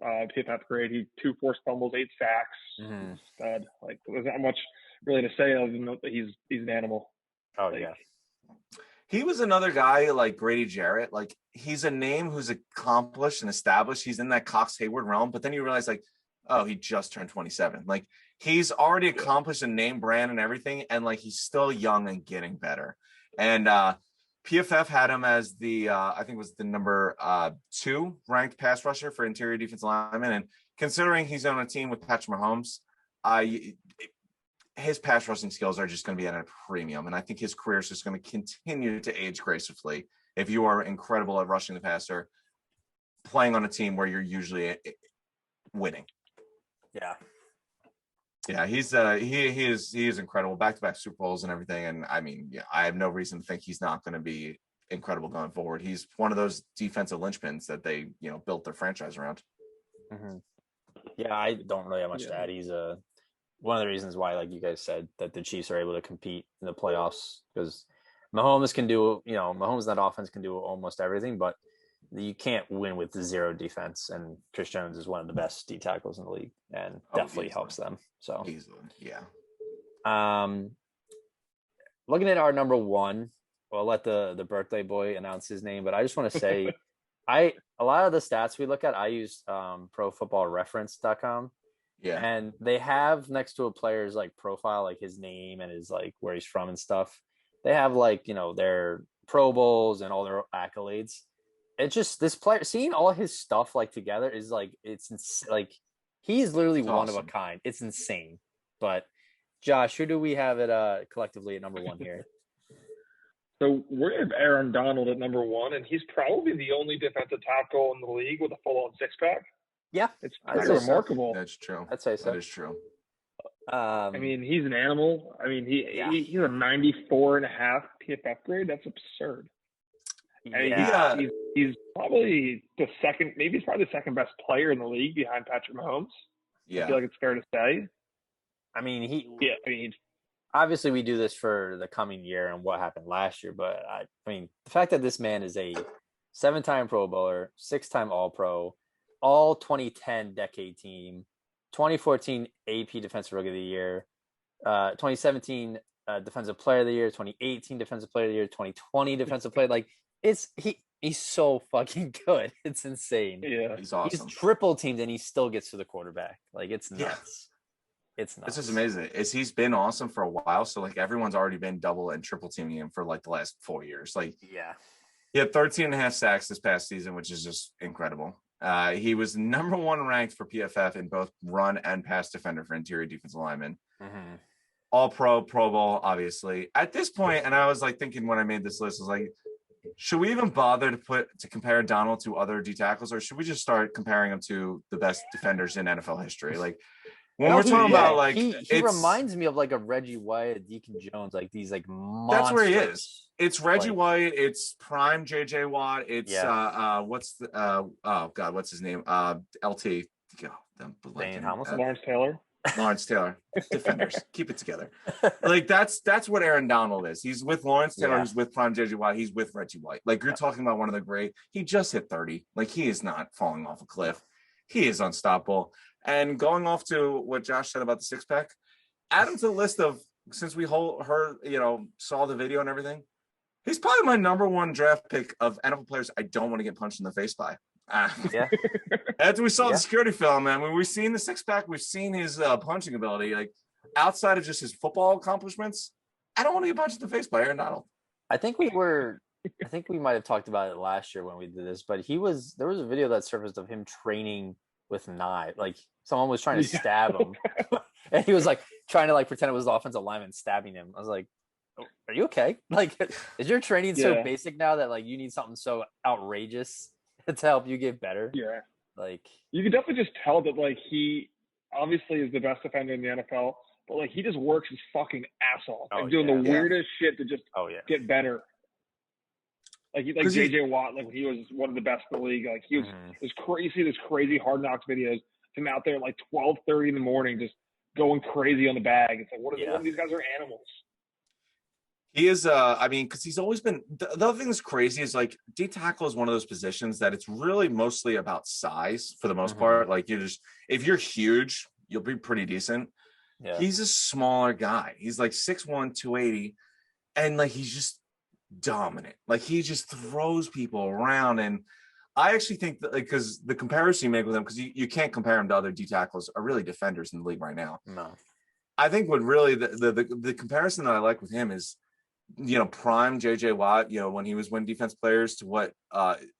PFF grade. He 2 forced fumbles, 8 sacks. Stud. Like, there's not much really to say other than that he's an animal. Oh yeah. He was another guy like Grady Jarrett. Like, he's a name who's accomplished and established. He's in that Cox Hayward realm, but then you realize, like, oh, he just turned 27. Like he's already accomplished a name brand and everything, and like he's still young and getting better. And PFF had him as the I think it was the number 2 ranked pass rusher for interior defensive lineman. And considering he's on a team with Patrick Mahomes, his pass rushing skills are just going to be at a premium. And I think his career is just going to continue to age gracefully if you are incredible at rushing the passer, playing on a team where you're usually winning. Yeah, he's he is incredible, back-to-back Super Bowls and everything. And I mean, yeah, I have no reason to think he's not going to be incredible going forward. He's one of those defensive linchpins that they built their franchise around. Mm-hmm. Yeah, I don't really have much to add. He's one of the reasons why, like you guys said, that the Chiefs are able to compete in the playoffs, because Mahomes can do, Mahomes that offense can do almost everything, but you can't win with zero defense. And Chris Jones is one of the best D tackles in the league, and definitely helps them. So easily, yeah. Looking at our number 1, we'll let the birthday boy announce his name, but I just want to say, a lot of the stats we look at, I use profootballreference.com. Yeah. And they have next to a player's like profile, like his name and his like where he's from and stuff. They have like, their Pro Bowls and all their accolades. It's just this player, seeing all his stuff like together is like, like he's literally one of a kind. It's insane. But Josh, who do we have it collectively at number 1 here? So we have Aaron Donald at number 1, and he's probably the only defensive tackle in the league with a full-on six-pack. Yeah, it's pretty remarkable. That's true. I'd say so. That is true. I mean, he's an animal. I mean, he's a 94.5 PFF grade. That's absurd. Yeah. He's probably the second, maybe he's probably the second best player in the league behind Patrick Mahomes. Yeah. I feel like it's fair to say. I mean, obviously we do this for the coming year and what happened last year, but I mean, the fact that this man is a 7-time Pro Bowler, 6-time All-Pro, all 2010 decade team, 2014 AP Defensive Rookie of the Year, 2017 Defensive Player of the Year, 2018 Defensive Player of the Year, 2020 Defensive Player. Like he's so fucking good. It's insane. Yeah, he's awesome. He's triple teamed and he still gets to the quarterback. Like it's nuts. Yeah. It's nuts. This is amazing. He's been awesome for a while. So like everyone's already been double and triple teaming him for like the last 4 years. Like he had 13.5 sacks this past season, which is just incredible. He was number 1 ranked for PFF in both run and pass defender for interior defensive linemen. Mm-hmm. All Pro Bowl, obviously. At this point, and I was like thinking when I made this list, I was like, should we even bother to compare Donald to other D tackles, or should we just start comparing him to the best defenders in NFL history? Like when we're talking about like he reminds me of like a Reggie White, a Deacon Jones, like these like monsters. That's where he is. It's Reggie White. It's prime JJ Watt. It's what's his name? LT. Lawrence Taylor. Lawrence Taylor. Defenders. Keep it together. Like that's what Aaron Donald is. He's with Lawrence Taylor. He's with prime JJ Watt. He's with Reggie White. Like you're talking about one of the great. He just hit 30. Like he is not falling off a cliff. He is unstoppable. And going off to what Josh said about the 6-pack, add him to the list of, since we saw the video and everything, he's probably my number 1 draft pick of NFL players I don't want to get punched in the face by. After we saw the security film, man, when we've seen the 6-pack, we've seen his punching ability. Like outside of just his football accomplishments, I don't want to get punched in the face by Aaron Donald. I think we might have talked about it last year when we did this, but there was a video that surfaced of him training with knives. Like someone was trying to stab him, and he was like trying to like pretend it was the offensive lineman stabbing him. I was like, are you okay? Like, is your training so basic now that like you need something so outrageous to help you get better? Yeah. Like you can definitely just tell that like he obviously is the best defender in the NFL, but like he just works his fucking ass off and doing the weirdest shit to just get better. Like JJ Watt, like he was one of the best in the league. Like he was this crazy Hard Knocks videos from out there at like 12:30 in the morning, just going crazy on the bag. It's like what are these guys are animals. He is, I mean, because he's always been. The other thing that's crazy is like D tackle is one of those positions that it's really mostly about size for the most part. Like if you're huge, you'll be pretty decent. Yeah. He's a smaller guy. He's like 6'1", 280, and like he's just dominant. Like he just throws people around, and I actually think that because the comparison you make with him, because you can't compare him to other D tackles, are really defenders in the league right now. No. I think what really the comparison that I like with him is, prime JJ Watt, when he was winning defense players to what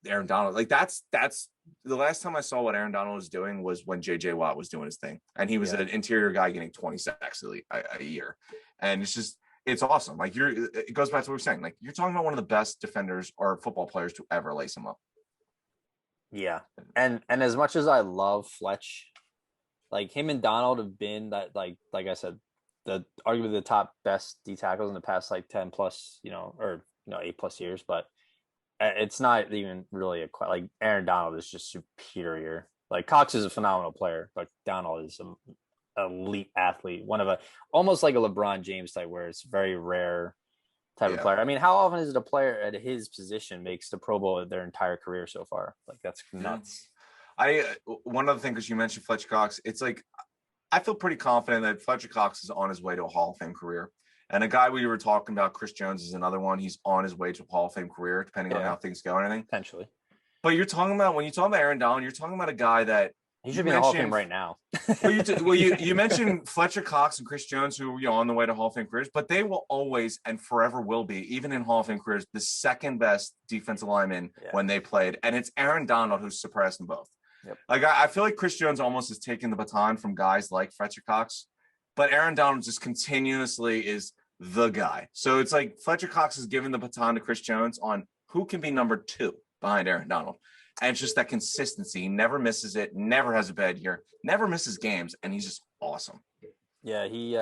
Aaron Donald, like that's the last time I saw what Aaron Donald was doing was when JJ Watt was doing his thing, and he was an interior guy getting 20 sacks a year, and it's awesome. Like it goes back to what we're saying. Like you're talking about one of the best defenders or football players to ever lace him up. Yeah, and as much as I love Fletch, like him and Donald have been that like I said, arguably the top best D tackles in the past like 10 plus, 8+ years, but it's not even really like Aaron Donald is just superior. Like Cox is a phenomenal player, but Donald is an elite athlete, almost like a LeBron James type, where it's very rare type of player. I mean, how often is it a player at his position makes the Pro Bowl their entire career so far? Like that's nuts. One other thing, because you mentioned Fletcher Cox, it's like I feel pretty confident that Fletcher Cox is on his way to a Hall of Fame career. And a guy we were talking about, Chris Jones, is another one. He's on his way to a Hall of Fame career, depending on how things go and everything. Potentially. But when you talk about Aaron Donald, you're talking about a guy that he should be in the Hall of Fame right now. you mentioned Fletcher Cox and Chris Jones, who are on the way to Hall of Fame careers, but they will always and forever will be, even in Hall of Fame careers, the second best defensive lineman when they played. And it's Aaron Donald who's surpassed them both. Yep. Like I feel like Chris Jones almost has taken the baton from guys like Fletcher Cox, but Aaron Donald just continuously is the guy. So it's like Fletcher Cox is giving the baton to Chris Jones on who can be number 2 behind Aaron Donald. And it's just that consistency. He never misses it, never has a bad year, never misses games, and he's just awesome. Yeah, he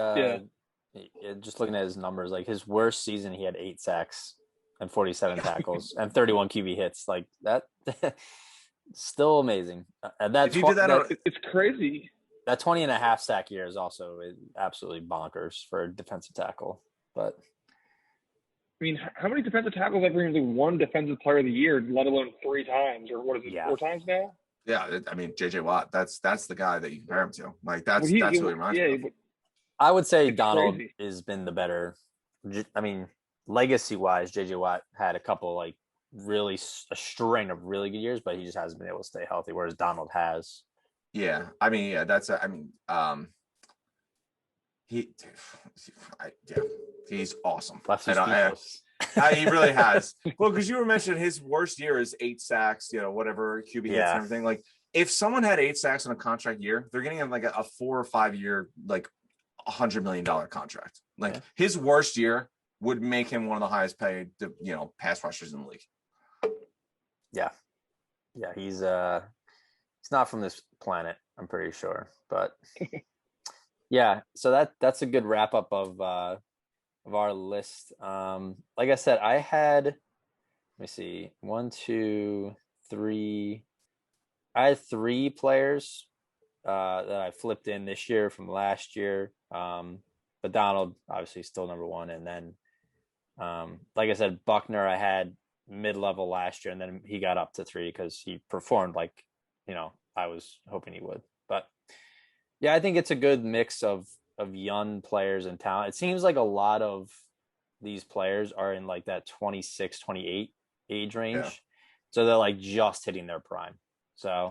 just looking at his numbers, like his worst season, he had 8 sacks and 47 tackles and 31 QB hits. Like that. Still amazing. It's crazy. That 20.5 sack year is also absolutely bonkers for a defensive tackle. But I mean, how many defensive tackles have ever won Defensive Player of the Year, let alone 3 times, or what is it, 4 times now? Yeah, I mean, JJ Watt. That's the guy that you compare him to. Like that's who he reminds me of. I would say Donald has been the better. I mean, legacy wise, JJ Watt had a couple like really a string of really good years, but he just hasn't been able to stay healthy, whereas Donald has. Yeah, I mean, he's awesome. He really has. Well, because you were mentioning his worst year is 8 sacks, whatever QB hits and everything. Like if someone had 8 sacks in a contract year, they're getting like a 4 or 5 year, like $100 million contract. Like his worst year would make him one of the highest paid, pass rushers in the league. Yeah, he's not from this planet, I'm pretty sure. But yeah, so that's a good wrap up of our list. Like I said, I had, let me see, 1, 2, 3. I had 3 players that I flipped in this year from last year. But Donald obviously still number 1, and then like I said, Buckner I had mid-level last year, and then he got up to 3 because he performed like I was hoping he would. But yeah, I think it's a good mix of young players and talent. It seems like a lot of these players are in like that 26, 28 age range, so they're like just hitting their prime. So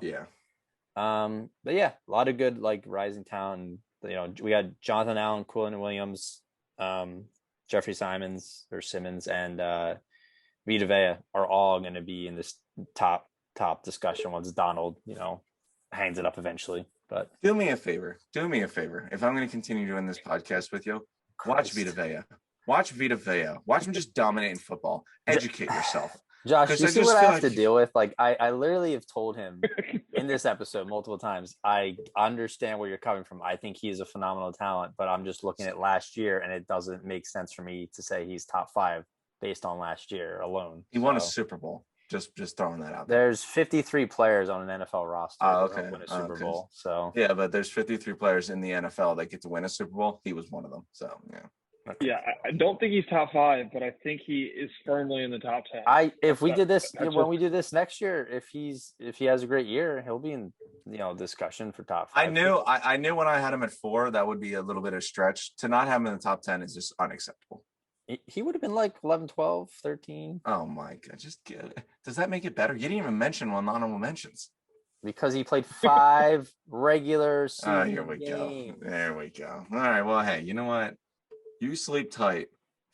but yeah, a lot of good like rising talent. We had Jonathan Allen, Quillen Williams, Jeffrey Simmons, and Vita Vea are all going to be in this top discussion once Donald, hangs it up eventually. But do me a favor. If I'm going to continue doing this podcast with you, watch Vita Vea. Watch him just dominate in football. Educate yourself. Josh, you see what I have to deal with? Like, I literally have told him in this episode multiple times, I understand where you're coming from. I think he is a phenomenal talent, but I'm just looking at last year, and it doesn't make sense for me to say he's top 5 based on last year alone. He won a Super Bowl. Just throwing that out there. There's 53 players on an NFL roster that win a Super Bowl. So yeah, but there's 53 players in the NFL that get to win a Super Bowl. He was one of them. So yeah. Okay. Yeah, I don't think he's top 5, but I think he is firmly in the top 10. If we did this when we do this next year, if he has a great year, he'll be in discussion for top 5. I knew when I had him at 4, that would be a little bit of a stretch. To not have him in the top 10 is just unacceptable. He would have been like 11, 12, 13. Oh my God. Does that make it better? You didn't even mention one honorable mentions. Because he played 5 regular season here we games. go. There we go. All right. Well, hey, you know what? You sleep tight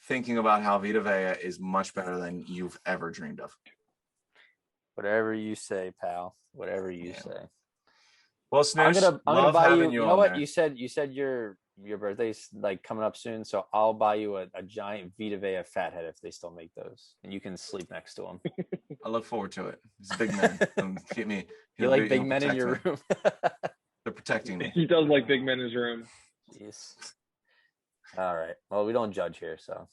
thinking about how Vita Vea is much better than you've ever dreamed of. Whatever you say, pal. Whatever you say. Well, Snoosh, I'm gonna buy you. You know what? There. You said your birthday's like coming up soon, so I'll buy you a giant Vita Vea fathead if they still make those, and you can sleep next to him. I look forward to it. He's a big man. Keep me. You like big men in your room? They're protecting me. He does like big men in his room. Jeez. All right. Well, we don't judge here, so.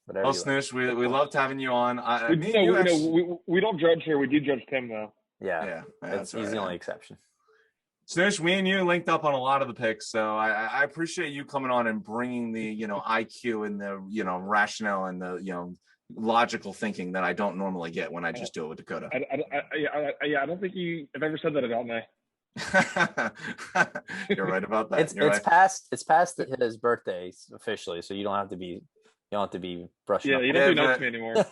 Well, Snoosh, we loved having you on. We don't judge here. We do judge Tim, though. Yeah. He's the only exception. Snoosh, me and you linked up on a lot of the picks, so I appreciate you coming on and bringing the IQ and the rationale and the logical thinking that I don't normally get when I just do it with Dakota. I don't think I've ever said that about me. You're right about that. It's past his birthday officially, so you don't have to be brushing up. Yeah, you don't do notes to me anymore.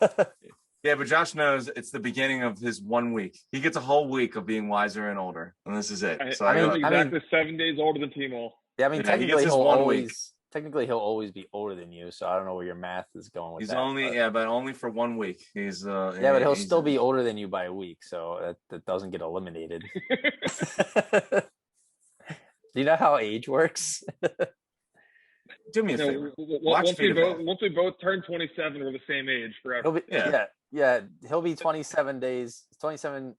Yeah, but Josh knows it's the beginning of his 1 week. He gets a whole week of being wiser and older, and this is it. I'm exactly 7 days older than Timo. Yeah, I mean, technically he'll always be older than you. So I don't know where your math is going with that. But only for 1 week. But he'll still be older than you by a week, so that doesn't get eliminated. Do you know how age works? Do me a favor. Once we both turn 27, we're the same age forever. He'll be 27 days, 27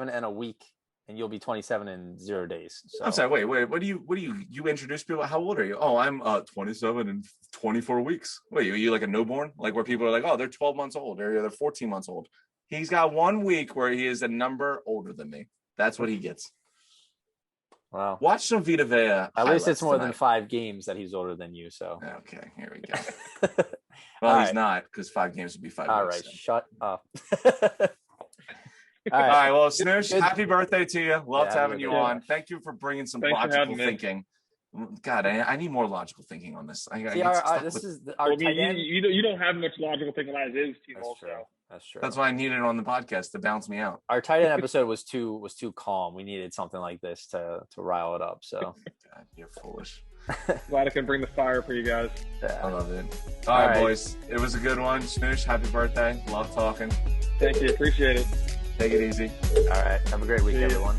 and a week, and you'll be 27 in 0 days. So. I'm sorry. Wait. What do you introduce people? How old are you? Oh, I'm 27 and 24 weeks. Wait, are you like a newborn? Like where people are like, oh, they're 12 months old, or they're 14 months old. He's got 1 week where he is a number older than me. That's what he gets. Wow. Watch some Vita Vea. At least it's more than 5 games that he's older than you. So. Okay, here we go. Well, he's not, because 5 games would be 5 All weeks. right, shut up. All right. Well, Snoosh, happy birthday to you. Loved having you on. Thank you for bringing some logical thinking. God, I need more logical thinking on this. This is our tight end. You don't have much logical thinking as is, Timo. That's true. That's why I needed it on the podcast to bounce me out. Our tight end episode was too calm. We needed something like this to rile it up. So, God, you're foolish. Glad I can bring the fire for you guys. Yeah. I love it. All right, boys. It was a good one. Snoosh, happy birthday. Love talking. Thank you. Appreciate it. Take it easy. All right. Have a great week, everyone.